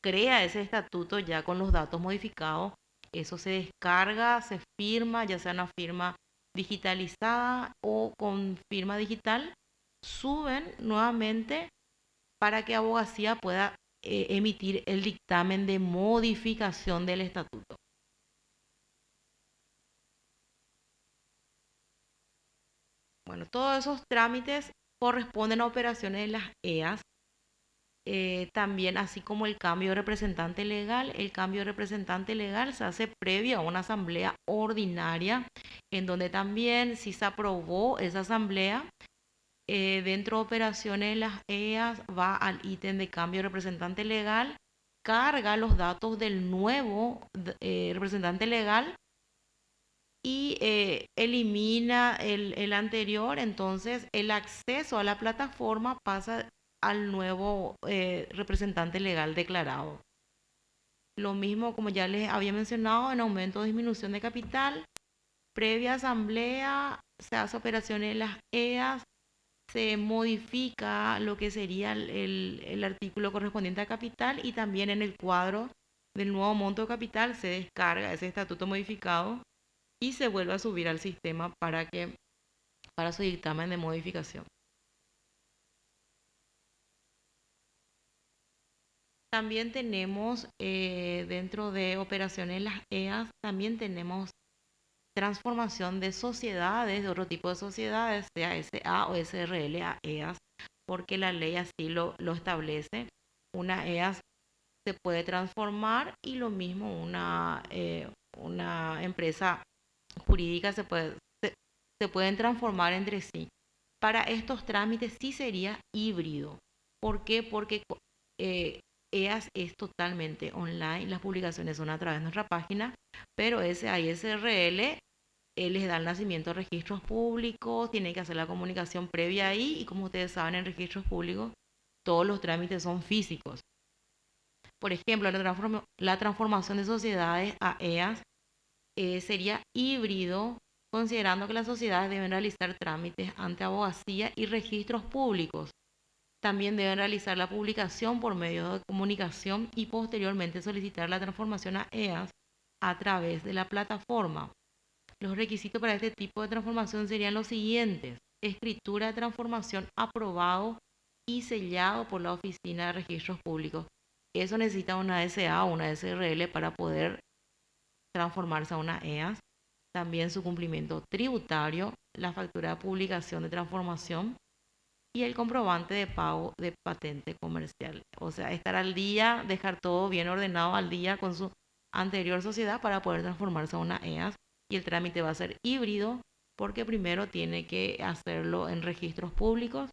crea ese estatuto ya con los datos modificados. Eso se descarga, se firma, ya sea una firma digitalizada o con firma digital, suben nuevamente para que Abogacía pueda emitir el dictamen de modificación del estatuto. Bueno, todos esos trámites corresponden a operaciones de las EAS. También, así como el cambio de representante legal, el cambio de representante legal se hace previo a una asamblea ordinaria, en donde también, si se aprobó esa asamblea, dentro de operaciones de las EAS va al ítem de cambio de representante legal, carga los datos del nuevo representante legal y elimina el anterior. Entonces el acceso a la plataforma pasa al nuevo representante legal declarado. Lo mismo, como ya les había mencionado, en aumento o disminución de capital, previa asamblea, se hace operaciones en las EAS, se modifica lo que sería el artículo correspondiente a capital, y también en el cuadro del nuevo monto de capital se descarga ese estatuto modificado y se vuelve a subir al sistema para su dictamen de modificación. También tenemos dentro de operaciones las EAS, también tenemos transformación de sociedades, de otro tipo de sociedades, sea SA o SRL a EAS, porque la ley así lo establece. Una EAS se puede transformar, y lo mismo una empresa jurídica se pueden transformar entre sí. Para estos trámites sí sería híbrido. ¿Por qué? Porque EAS es totalmente online, las publicaciones son a través de nuestra página, pero SA y SRL les da el nacimiento a registros públicos, tienen que hacer la comunicación previa ahí, y como ustedes saben, en registros públicos todos los trámites son físicos. Por ejemplo, la transformación de sociedades a EAS sería híbrido, considerando que las sociedades deben realizar trámites ante Abogacía y registros públicos. También deben realizar la publicación por medio de comunicación y posteriormente solicitar la transformación a EAS a través de la plataforma. Los requisitos para este tipo de transformación serían los siguientes: escritura de transformación aprobado y sellado por la Oficina de Registros Públicos. Eso necesita una SA o una SRL para poder transformarse a una EAS. También su cumplimiento tributario, la factura de publicación de transformación y el comprobante de pago de patente comercial. O sea, estar al día, dejar todo bien ordenado al día con su anterior sociedad para poder transformarse a una EAS. Y el trámite va a ser híbrido, porque primero tiene que hacerlo en registros públicos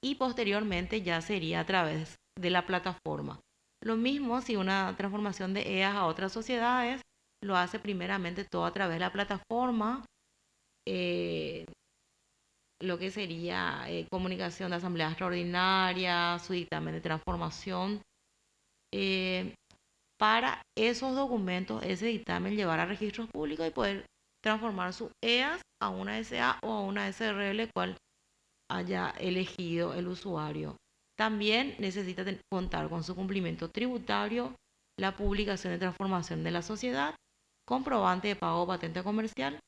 y posteriormente ya sería a través de la plataforma. Lo mismo si una transformación de EAS a otras sociedades, lo hace primeramente todo a través de la plataforma, lo que sería comunicación de asamblea extraordinaria, su dictamen de transformación. Para esos documentos, ese dictamen llevar a registros públicos y poder transformar su EAS a una SA o a una SRL, cual haya elegido el usuario. También necesita contar con su cumplimiento tributario, la publicación de transformación de la sociedad, comprobante de pago de patente comercial,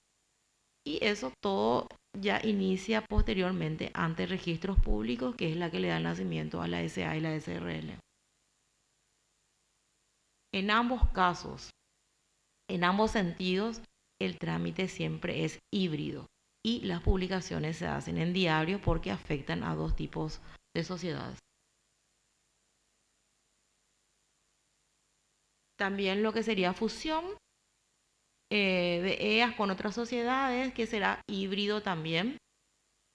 y eso todo ya inicia posteriormente ante registros públicos, que es la que le da nacimiento a la SA y la SRL. En ambos casos, en ambos sentidos, el trámite siempre es híbrido y las publicaciones se hacen en diario porque afectan a dos tipos de sociedades. También lo que sería fusión de EAS con otras sociedades, que será híbrido también.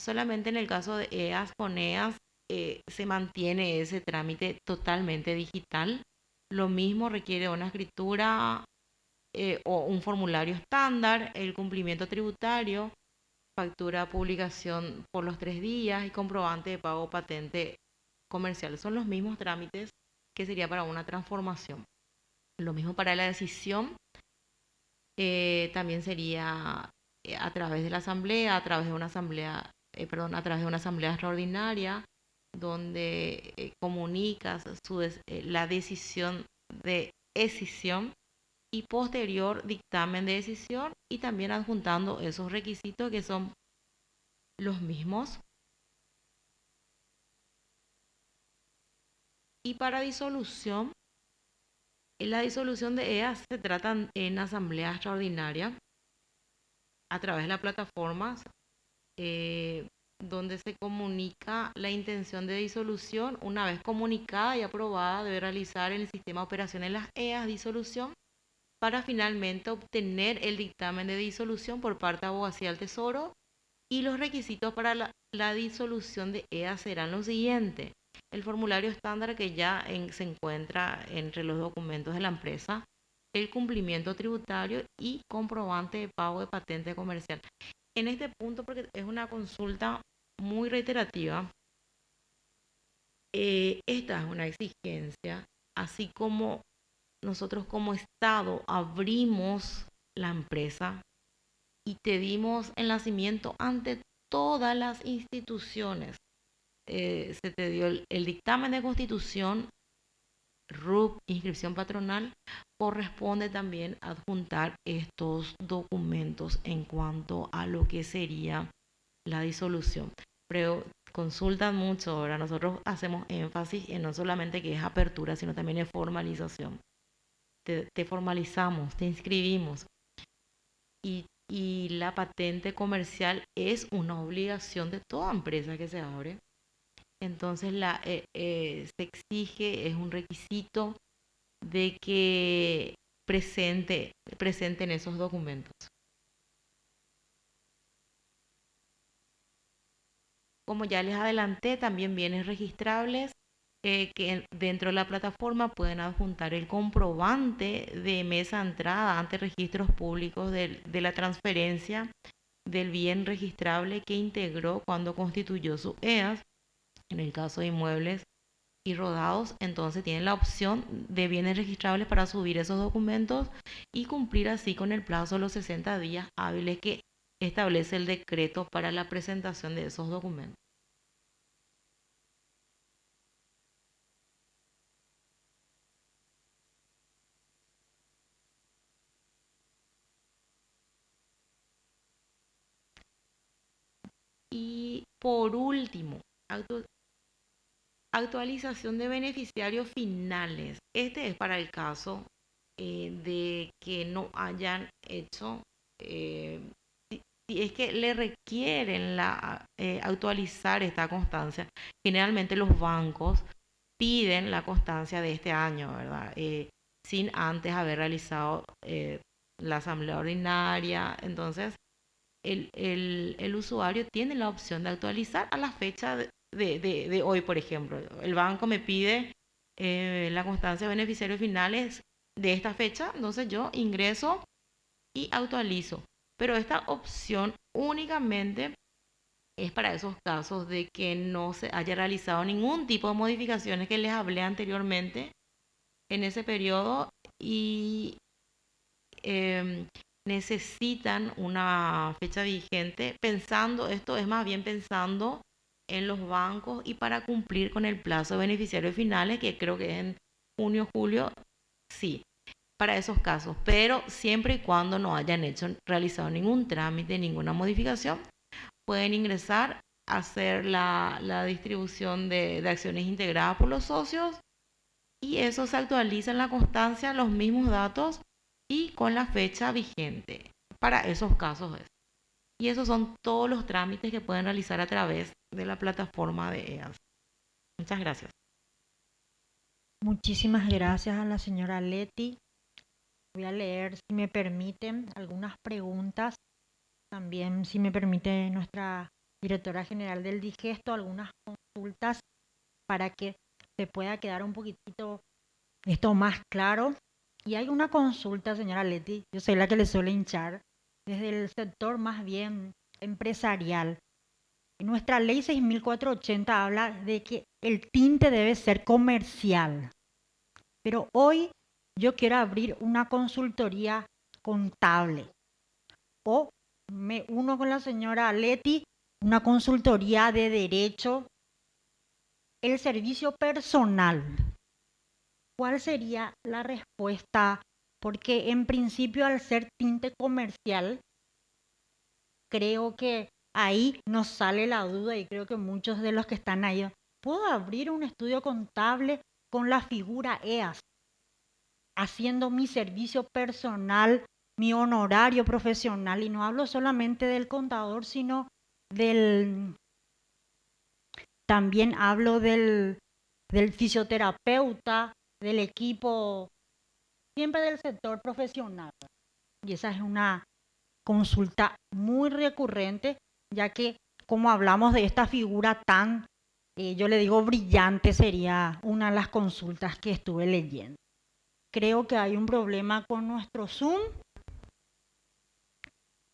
Solamente en el caso de EAS con EAS se mantiene ese trámite totalmente digital. Lo mismo requiere una escritura o un formulario estándar, el cumplimiento tributario, factura, publicación por los 3 días y comprobante de pago patente comercial. Son los mismos trámites que sería para una transformación. Lo mismo para la decisión, también sería a través de la asamblea, a través de una asamblea, a través de una asamblea extraordinaria, donde comunicas la decisión de escisión y posterior dictamen de decisión, y también adjuntando esos requisitos que son los mismos. Y para disolución, la disolución de EAS se trata en asamblea extraordinaria a través de las plataformas donde se comunica la intención de disolución. Una vez comunicada y aprobada, debe realizar en el sistema de operaciones las EAS disolución para finalmente obtener el dictamen de disolución por parte de Abogacía del Tesoro. Y los requisitos para la disolución de EAS serán los siguientes: el formulario estándar que ya se encuentra entre los documentos de la empresa, el cumplimiento tributario y comprobante de pago de patente comercial. En este punto, porque es una consulta muy reiterativa, esta es una exigencia, así como nosotros como Estado abrimos la empresa y te dimos el nacimiento ante todas las instituciones. Se te dio el dictamen de constitución, RUP, inscripción patronal. Corresponde también adjuntar estos documentos en cuanto a lo que sería la disolución. Pero consultan mucho ahora. Nosotros hacemos énfasis en no solamente que es apertura, sino también es formalización. Te formalizamos, te inscribimos. Y la patente comercial es una obligación de toda empresa que se abre. Entonces se exige, es un requisito de que presenten esos documentos. Como ya les adelanté, también bienes registrables que dentro de la plataforma pueden adjuntar el comprobante de mesa entrada ante registros públicos de la transferencia del bien registrable que integró cuando constituyó su EAS. En el caso de inmuebles y rodados, entonces tienen la opción de bienes registrables para subir esos documentos y cumplir así con el plazo de los 60 días hábiles que establece el decreto para la presentación de esos documentos. Y por último, actualización de beneficiarios finales. Este es para el caso de que no hayan hecho, si es que le requieren actualizar esta constancia. Generalmente los bancos piden la constancia de este año, ¿verdad? Sin antes haber realizado la asamblea ordinaria. Entonces, el usuario tiene la opción de actualizar a la fecha de hoy, por ejemplo. El banco me pide la constancia de beneficiarios finales de esta fecha, entonces yo ingreso y actualizo. Pero esta opción únicamente es para esos casos de que no se haya realizado ningún tipo de modificaciones que les hablé anteriormente en ese periodo y necesitan una fecha vigente. Esto es más bien pensando en los bancos y para cumplir con el plazo de beneficiarios finales, que creo que es en junio, julio, sí, para esos casos, pero siempre y cuando no hayan realizado ningún trámite, ninguna modificación, pueden ingresar, hacer la distribución de acciones integradas por los socios y eso se actualiza en la constancia, los mismos datos y con la fecha vigente para esos casos. Y esos son todos los trámites que pueden realizar a través de la plataforma de EAS. Muchas gracias. Muchísimas gracias a la señora Leti. Voy a leer, si me permiten, algunas preguntas. También, si me permite, nuestra directora general del Digesto, algunas consultas para que se pueda quedar un poquitito esto más claro. Y hay una consulta, señora Leti, yo soy la que le suele hinchar, desde el sector más bien empresarial. Nuestra ley 6480 habla de que el tinte debe ser comercial. Pero hoy yo quiero abrir una consultoría contable. O me uno con la señora Leti, una consultoría de derecho. El servicio personal. ¿Cuál sería la respuesta? Porque en principio, al ser tinte comercial, creo que ahí nos sale la duda y creo que muchos de los que están ahí, ¿puedo abrir un estudio contable con la figura EAS? Haciendo mi servicio personal, mi honorario profesional, y no hablo solamente del contador, sino también hablo del fisioterapeuta, del equipo, siempre del sector profesional. Y esa es una consulta muy recurrente, ya que como hablamos de esta figura tan, yo le digo brillante, sería una de las consultas que estuve leyendo. Creo que hay un problema con nuestro Zoom.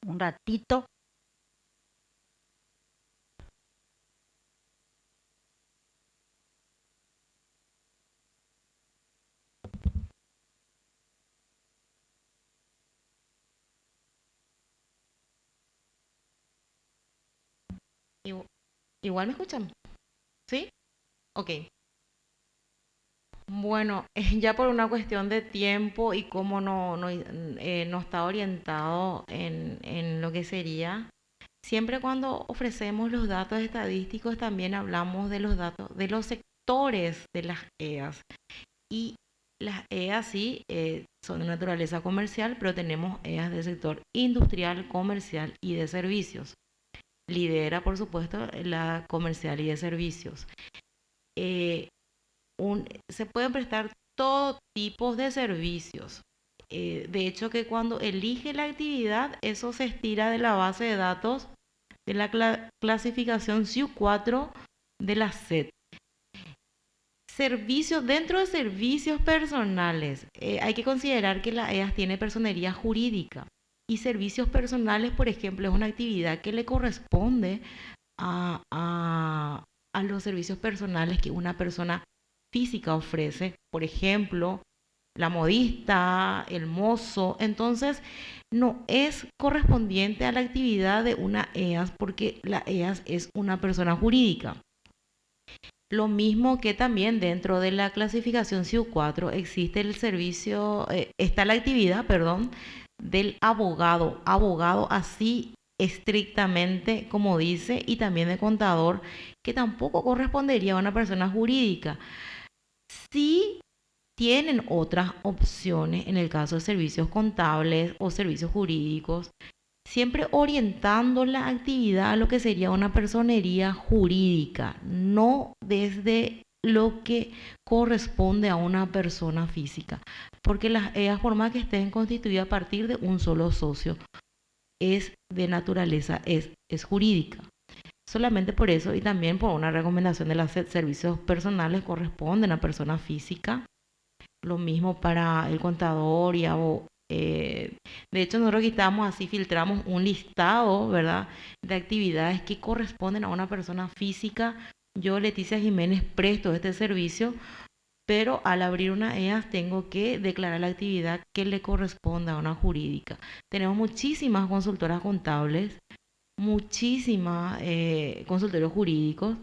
Un ratito. Igual me escuchan, ¿sí? Ok. Bueno, ya por una cuestión de tiempo y cómo no está orientado en lo que sería, siempre cuando ofrecemos los datos estadísticos también hablamos de los datos de los sectores de las EAS. Y las EAS sí son de naturaleza comercial, pero tenemos EAS del sector industrial, comercial y de servicios. Lidera, por supuesto, la comercial y de servicios. Se pueden prestar todo tipo de servicios. De hecho, que cuando elige la actividad, eso se estira de la base de datos de la clasificación SIU4 de la SED. Servicios, dentro de servicios personales, hay que considerar que la EAS tiene personería jurídica. Y servicios personales, por ejemplo, es una actividad que le corresponde a los servicios personales que una persona física ofrece. Por ejemplo, la modista, el mozo. Entonces, no es correspondiente a la actividad de una EAS porque la EAS es una persona jurídica. Lo mismo que también dentro de la clasificación SIU4 existe el servicio, está la actividad, del abogado así estrictamente como dice, y también de contador, que tampoco correspondería a una persona jurídica. Sí tienen otras opciones en el caso de servicios contables o servicios jurídicos, siempre orientando la actividad a lo que sería una personería jurídica, no desde lo que corresponde a una persona física, porque las EAS, por más que estén constituidas a partir de un solo socio, es de naturaleza, es jurídica. Solamente por eso y también por una recomendación de los servicios personales corresponden a persona física. Lo mismo para el contador y de hecho, nosotros quitamos así, filtramos un listado, ¿verdad?, de actividades que corresponden a una persona física. Yo, Leticia Jiménez, presto este servicio, pero al abrir una EAS tengo que declarar la actividad que le corresponde a una jurídica. Tenemos muchísimas consultoras contables, muchísimas consultorios jurídicos,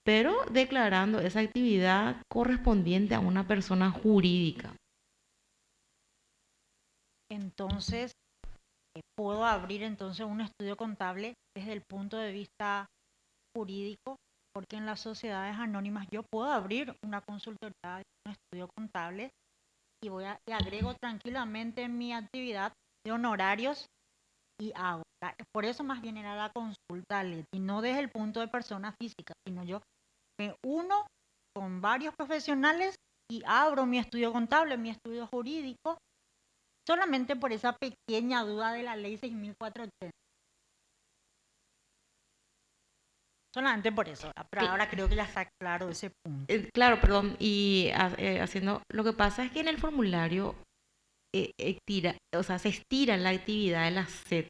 pero declarando esa actividad correspondiente a una persona jurídica. Entonces, puedo abrir entonces un estudio contable desde el punto de vista jurídico, porque en las sociedades anónimas yo puedo abrir una consultoría, un estudio contable y agrego tranquilamente en mi actividad de honorarios y hago. Por eso más bien era la consulta, Leti, no desde el punto de persona física, sino yo me uno con varios profesionales y abro mi estudio contable, mi estudio jurídico, solamente por esa pequeña duda de la ley 6.480. Solamente por eso, pero ahora creo que ya está claro ese punto. Claro, perdón, y haciendo, lo que pasa es que en el formulario se estira la actividad de la SED.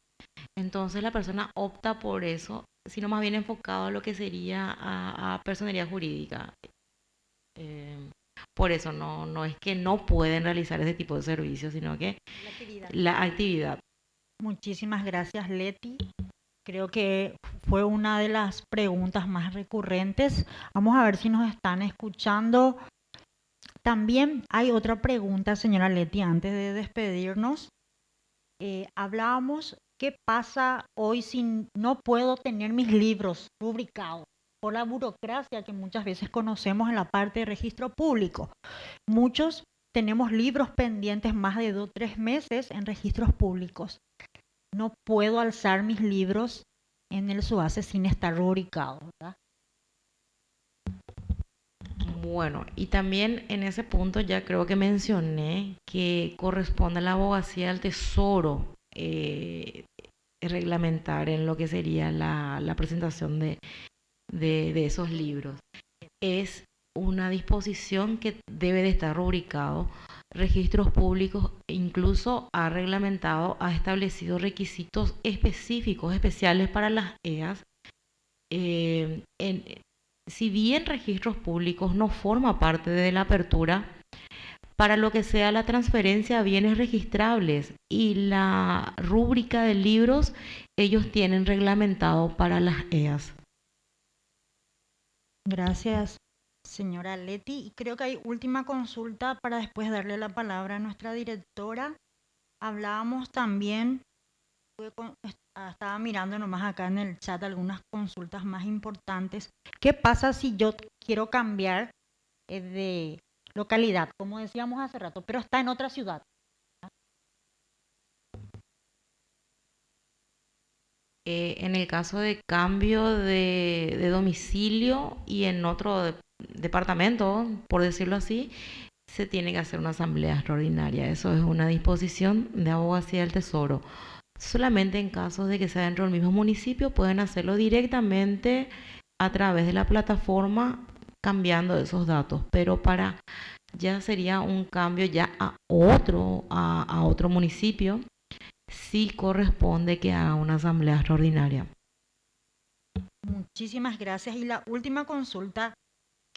Entonces la persona opta por eso, sino más bien enfocado a lo que sería a personería jurídica. Por eso no es que no pueden realizar ese tipo de servicios, sino que la actividad. Muchísimas gracias, Leti. Creo que fue una de las preguntas más recurrentes. Vamos a ver si nos están escuchando. También hay otra pregunta, señora Leti, antes de despedirnos. Hablábamos, ¿qué pasa hoy si no puedo tener mis libros rubricados por la burocracia que muchas veces conocemos en la parte de registro público? Muchos tenemos libros pendientes más de 2 o 3 meses en registros públicos. No puedo alzar mis libros en el SUACE sin estar rubricado, ¿verdad? Bueno, y también en ese punto ya creo que mencioné que corresponde a la abogacía del tesoro reglamentar en lo que sería la presentación de esos libros. Es una disposición que debe de estar rubricado. Registros públicos incluso ha reglamentado, ha establecido requisitos específicos, especiales para las EAS. Si bien registros públicos no forma parte de la apertura, para lo que sea la transferencia a bienes registrables y la rúbrica de libros, ellos tienen reglamentado para las EAS. Gracias, señora Leti. Y creo que hay última consulta para después darle la palabra a nuestra directora. Hablábamos también, estaba mirando nomás acá en el chat algunas consultas más importantes. ¿Qué pasa si yo quiero cambiar de localidad, como decíamos hace rato, pero está en otra ciudad? En el caso de cambio de domicilio y en otro departamento, por decirlo así, se tiene que hacer una asamblea extraordinaria. Eso es una disposición de abogacía del tesoro. Solamente en casos de que sea dentro del mismo municipio pueden hacerlo directamente a través de la plataforma cambiando esos datos, pero para ya sería un cambio ya a otro municipio, sí corresponde que haga una asamblea extraordinaria. Muchísimas gracias. Y la última consulta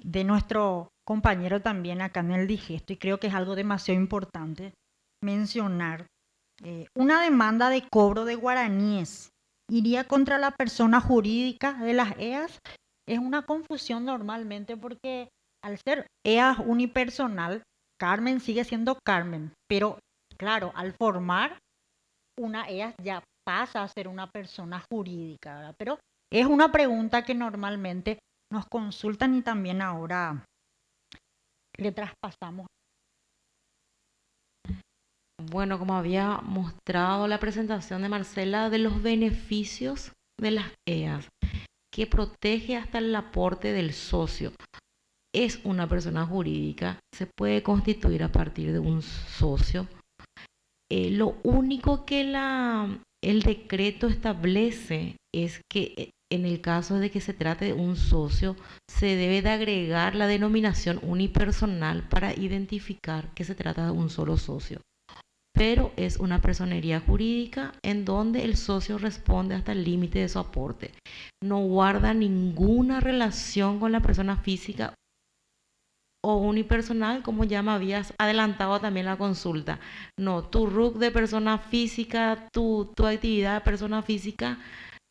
de nuestro compañero también acá en el Digesto, y creo que es algo demasiado importante mencionar. Una demanda de cobro de guaraníes iría contra la persona jurídica de las EAS. Es una confusión normalmente porque al ser EAS unipersonal, Carmen sigue siendo Carmen, pero claro, al formar una EAS ya pasa a ser una persona jurídica, ¿verdad? Pero es una pregunta que normalmente nos consultan y también ahora le traspasamos. Bueno, como había mostrado la presentación de Marcela, de los beneficios de las EAS, que protege hasta el aporte del socio. Es una persona jurídica, se puede constituir a partir de un socio. Lo único que el decreto establece es que en el caso de que se trate de un socio, se debe de agregar la denominación unipersonal para identificar que se trata de un solo socio. Pero es una personería jurídica en donde el socio responde hasta el límite de su aporte. No guarda ninguna relación con la persona física o unipersonal, como ya me habías adelantado también la consulta. No, tu RUC de persona física, tu actividad de persona física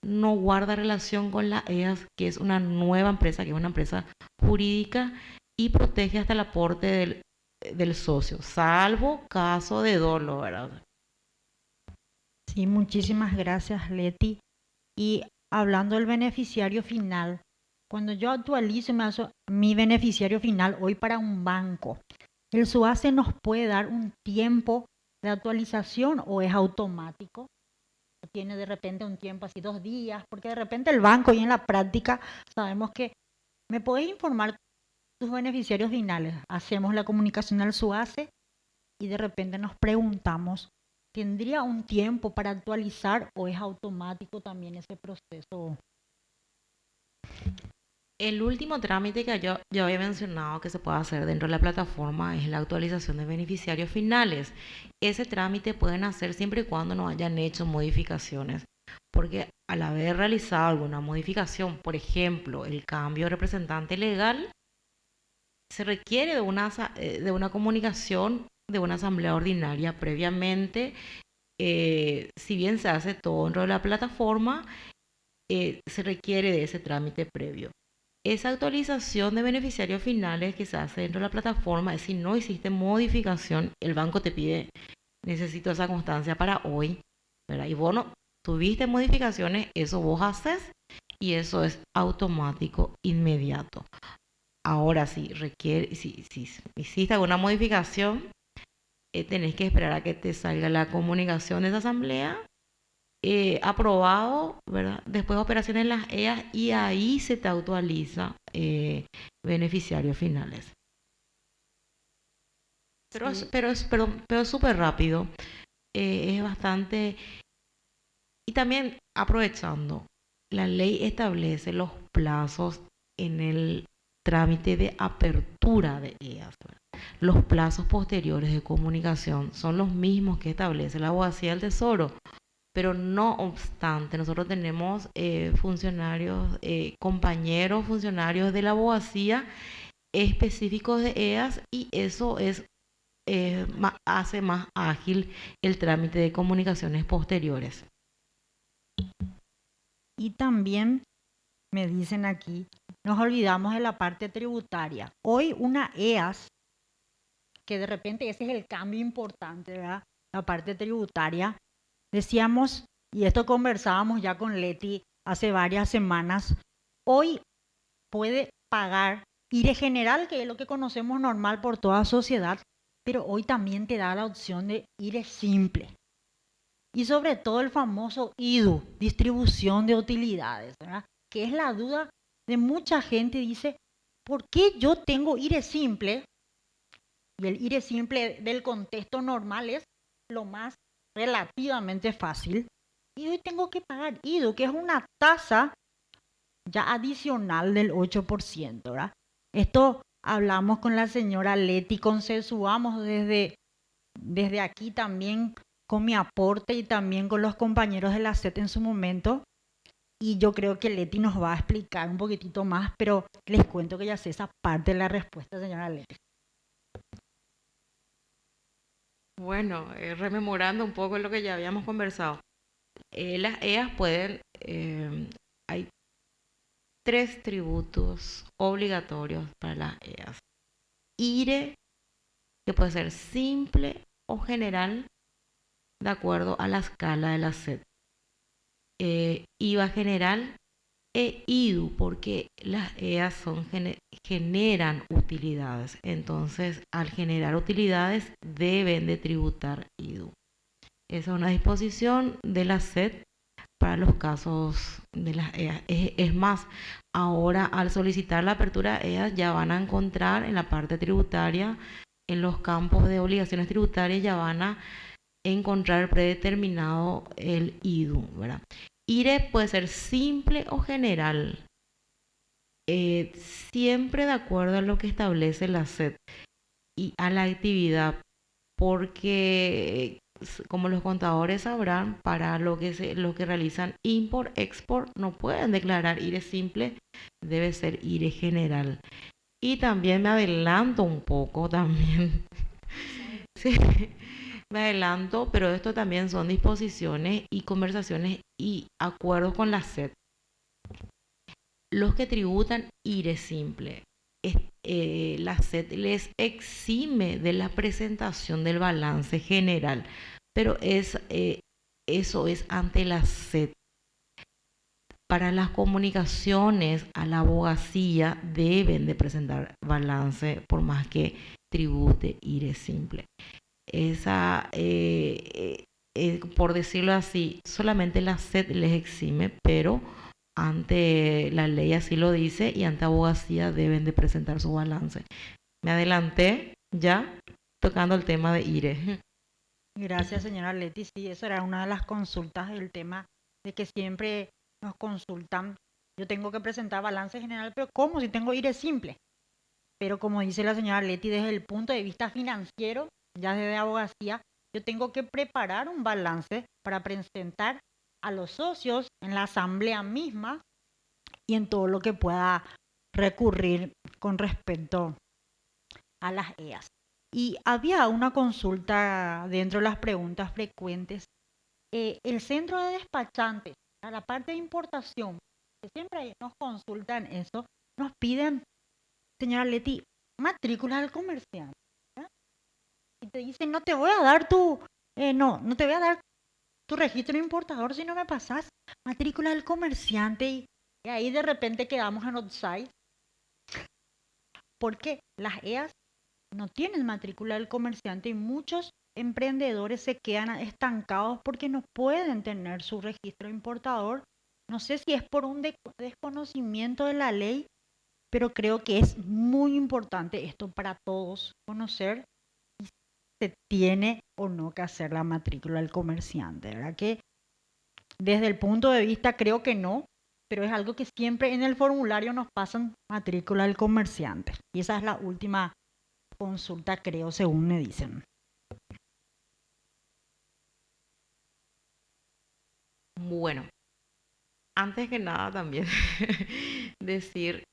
no guarda relación con la EAS, que es una nueva empresa, que es una empresa jurídica y protege hasta el aporte del socio, salvo caso de dolo, ¿verdad? Sí, muchísimas gracias, Leti. Y hablando del beneficiario final, cuando yo actualizo mi beneficiario final hoy para un banco, ¿el SUACE nos puede dar un tiempo de actualización o es automático? Tiene de repente un tiempo así, 2 días, porque de repente el banco y en la práctica sabemos que me podés informar tus beneficiarios finales. Hacemos la comunicación al SUACE y de repente nos preguntamos, ¿tendría un tiempo para actualizar o es automático también ese proceso? El último trámite que yo había mencionado que se puede hacer dentro de la plataforma es la actualización de beneficiarios finales. Ese trámite pueden hacer siempre y cuando no hayan hecho modificaciones, porque al haber realizado alguna modificación, por ejemplo, el cambio de representante legal, se requiere de una comunicación de una asamblea ordinaria previamente. Si bien se hace todo dentro de la plataforma, se requiere de ese trámite previo. Esa actualización de beneficiarios finales que se hace dentro de la plataforma es si no hiciste modificación, el banco te pide, necesito esa constancia para hoy, ¿verdad? Y vos no tuviste modificaciones, eso vos haces y eso es automático, inmediato. Ahora, si hiciste alguna modificación, tenés que esperar a que te salga la comunicación de esa asamblea, aprobado, ¿verdad? Después de operaciones en las EAS y ahí se te actualiza beneficiarios finales. Sí. Pero es súper rápido, es bastante... Y también aprovechando, la ley establece los plazos en el trámite de apertura de EAS, ¿verdad? Los plazos posteriores de comunicación son los mismos que establece la Abogacía del Tesoro, pero no obstante, nosotros tenemos funcionarios, compañeros funcionarios de la abogacía específicos de EAS y eso hace más ágil el trámite de comunicaciones posteriores. Y también me dicen aquí, nos olvidamos de la parte tributaria. Hoy una EAS, que de repente ese es el cambio importante, ¿verdad? La parte tributaria. Decíamos, y esto conversábamos ya con Leti hace varias semanas, hoy puede pagar IRE general, que es lo que conocemos normal por toda sociedad, pero hoy también te da la opción de IRE simple. Y sobre todo el famoso IDU, distribución de utilidades, ¿verdad? Que es la duda de mucha gente, dice, ¿por qué yo tengo IRE simple? Y el IRE simple del contexto normal es lo más relativamente fácil. Y hoy tengo que pagar IDU, que es una tasa ya adicional del 8%, ¿verdad? Esto hablamos con la señora Leti, consensuamos desde aquí también con mi aporte y también con los compañeros de la SET en su momento. Y yo creo que Leti nos va a explicar un poquitito más, pero les cuento que ya sé esa parte de la respuesta, señora Leti. Bueno, rememorando un poco lo que ya habíamos conversado, las EAS pueden, hay 3 tributos obligatorios para las EAS. IRE, que puede ser simple o general, de acuerdo a la escala de la SET. IVA general e IDU, porque las EAS generan utilidades. Entonces, al generar utilidades, deben de tributar IDU. Esa es una disposición de la SET para los casos de las EAS. Es más, ahora al solicitar la apertura EAS ya van a encontrar en la parte tributaria, en los campos de obligaciones tributarias, ya van a encontrar predeterminado el IDU, ¿verdad? IRE puede ser simple o general, siempre de acuerdo a lo que establece la SET y a la actividad, porque como los contadores sabrán, para lo que realizan import-export no pueden declarar IRE simple, debe ser IRE general. Y también me adelanto un poco también. Sí, me adelanto, pero esto también son disposiciones y conversaciones y acuerdos con la SET. Los que tributan IRE simple, la SET les exime de la presentación del balance general, pero es eso es ante la SED. Para las comunicaciones a la abogacía deben de presentar balance por más que tribute IRE simple. Esa, por decirlo así, solamente la SED les exime, pero ante la ley así lo dice y ante abogacía deben de presentar su balance. Me adelanté ya tocando el tema de IRE. Gracias, señora Leti. Sí, esa era una de las consultas del tema de que siempre nos consultan. Yo tengo que presentar balance general, pero ¿cómo si tengo IRE simple? Pero como dice la señora Leti, desde el punto de vista financiero, ya desde abogacía, yo tengo que preparar un balance para presentar a los socios en la asamblea misma y en todo lo que pueda recurrir con respecto a las EAS. Y había una consulta dentro de las preguntas frecuentes. El centro de despachantes, a la parte de importación, que siempre nos consultan eso, nos piden, señora Leti, matrícula del comerciante. ¿Verdad? Y te dicen, no te voy a dar no te voy a dar tu registro de importador si no me pasas matrícula del comerciante. Y ahí de repente quedamos en offside. Porque las EAS no tienen matrícula del comerciante y muchos emprendedores se quedan estancados porque no pueden tener su registro importador. No sé si es por un desconocimiento de la ley, pero creo que es muy importante esto para todos, conocer si se tiene o no que hacer la matrícula del comerciante, ¿verdad? Que desde el punto de vista creo que no, pero es algo que siempre en el formulario nos pasan matrícula del comerciante. Y esa es la última consulta, creo, según me dicen. Bueno, antes que nada también decir,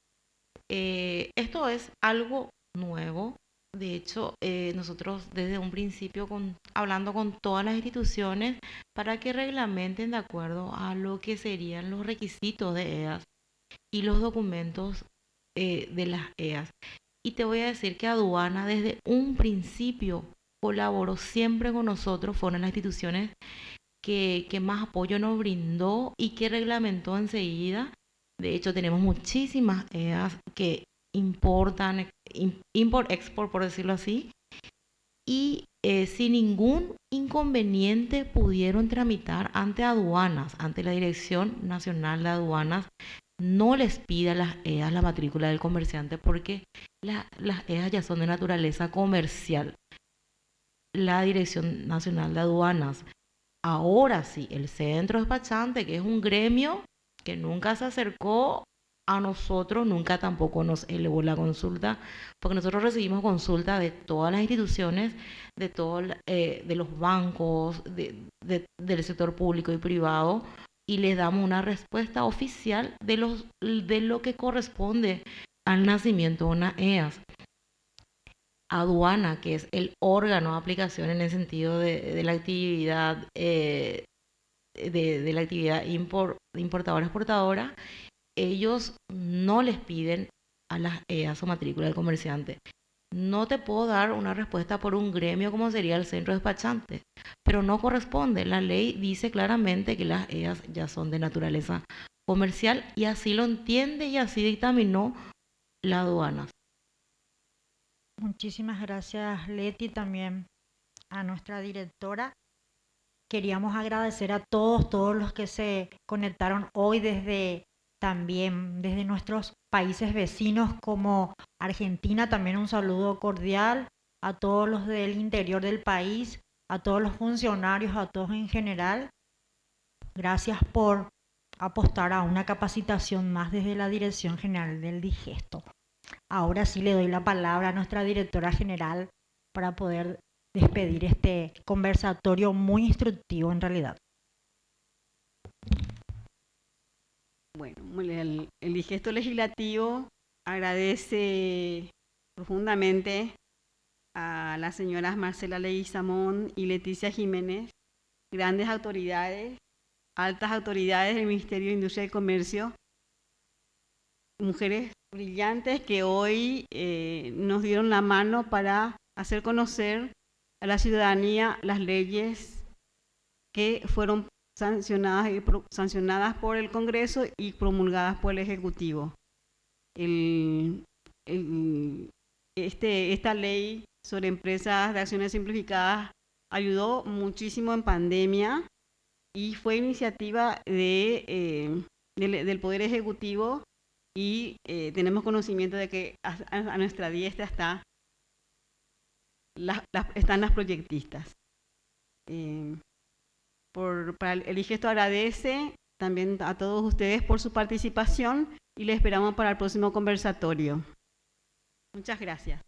esto es algo nuevo. De hecho, nosotros desde un principio hablando con todas las instituciones para que reglamenten de acuerdo a lo que serían los requisitos de EAS y los documentos de las EAS. Y te voy a decir que aduana desde un principio colaboró siempre con nosotros, fueron las instituciones que más apoyo nos brindó y que reglamentó enseguida. De hecho, tenemos muchísimas EAS que importan, import-export, por decirlo así, y sin ningún inconveniente pudieron tramitar ante aduanas, ante la Dirección Nacional de Aduanas. No les pida a las EAS la matrícula del comerciante porque las EAS ya son de naturaleza comercial. La Dirección Nacional de Aduanas, ahora sí, el centro despachante, que es un gremio que nunca se acercó a nosotros, nunca tampoco nos elevó la consulta, porque nosotros recibimos consulta de todas las instituciones, de los bancos, del sector público y privado, y les damos una respuesta oficial de lo que corresponde al nacimiento de una EAS. Aduana, que es el órgano de aplicación en el sentido de la actividad de la actividad importadora-exportadora, ellos no les piden a las EAS o matrícula del comerciante. No te puedo dar una respuesta por un gremio como sería el centro despachante, pero no corresponde. La ley dice claramente que las EAS ya son de naturaleza comercial y así lo entiende y así dictaminó la aduana. Muchísimas gracias, Leti, también a nuestra directora. Queríamos agradecer a todos los que se conectaron hoy también desde nuestros países vecinos como Argentina. También un saludo cordial a todos los del interior del país, a todos los funcionarios, a todos en general. Gracias por apostar a una capacitación más desde la Dirección General del Digesto. Ahora sí le doy la palabra a nuestra directora general para poder despedir este conversatorio muy instructivo en realidad. Bueno, el Digesto Legislativo agradece profundamente a las señoras Marcela Leguizamón y Leticia Jiménez, grandes autoridades, altas autoridades del Ministerio de Industria y Comercio, mujeres brillantes que hoy nos dieron la mano para hacer conocer a la ciudadanía las leyes que fueron sancionadas por el Congreso y promulgadas por el Ejecutivo. Esta ley sobre empresas de acciones simplificadas ayudó muchísimo en pandemia y fue iniciativa del Poder Ejecutivo, y tenemos conocimiento de que a nuestra diestra están las proyectistas. El IGESTO agradece también a todos ustedes por su participación y les esperamos para el próximo conversatorio. Muchas gracias.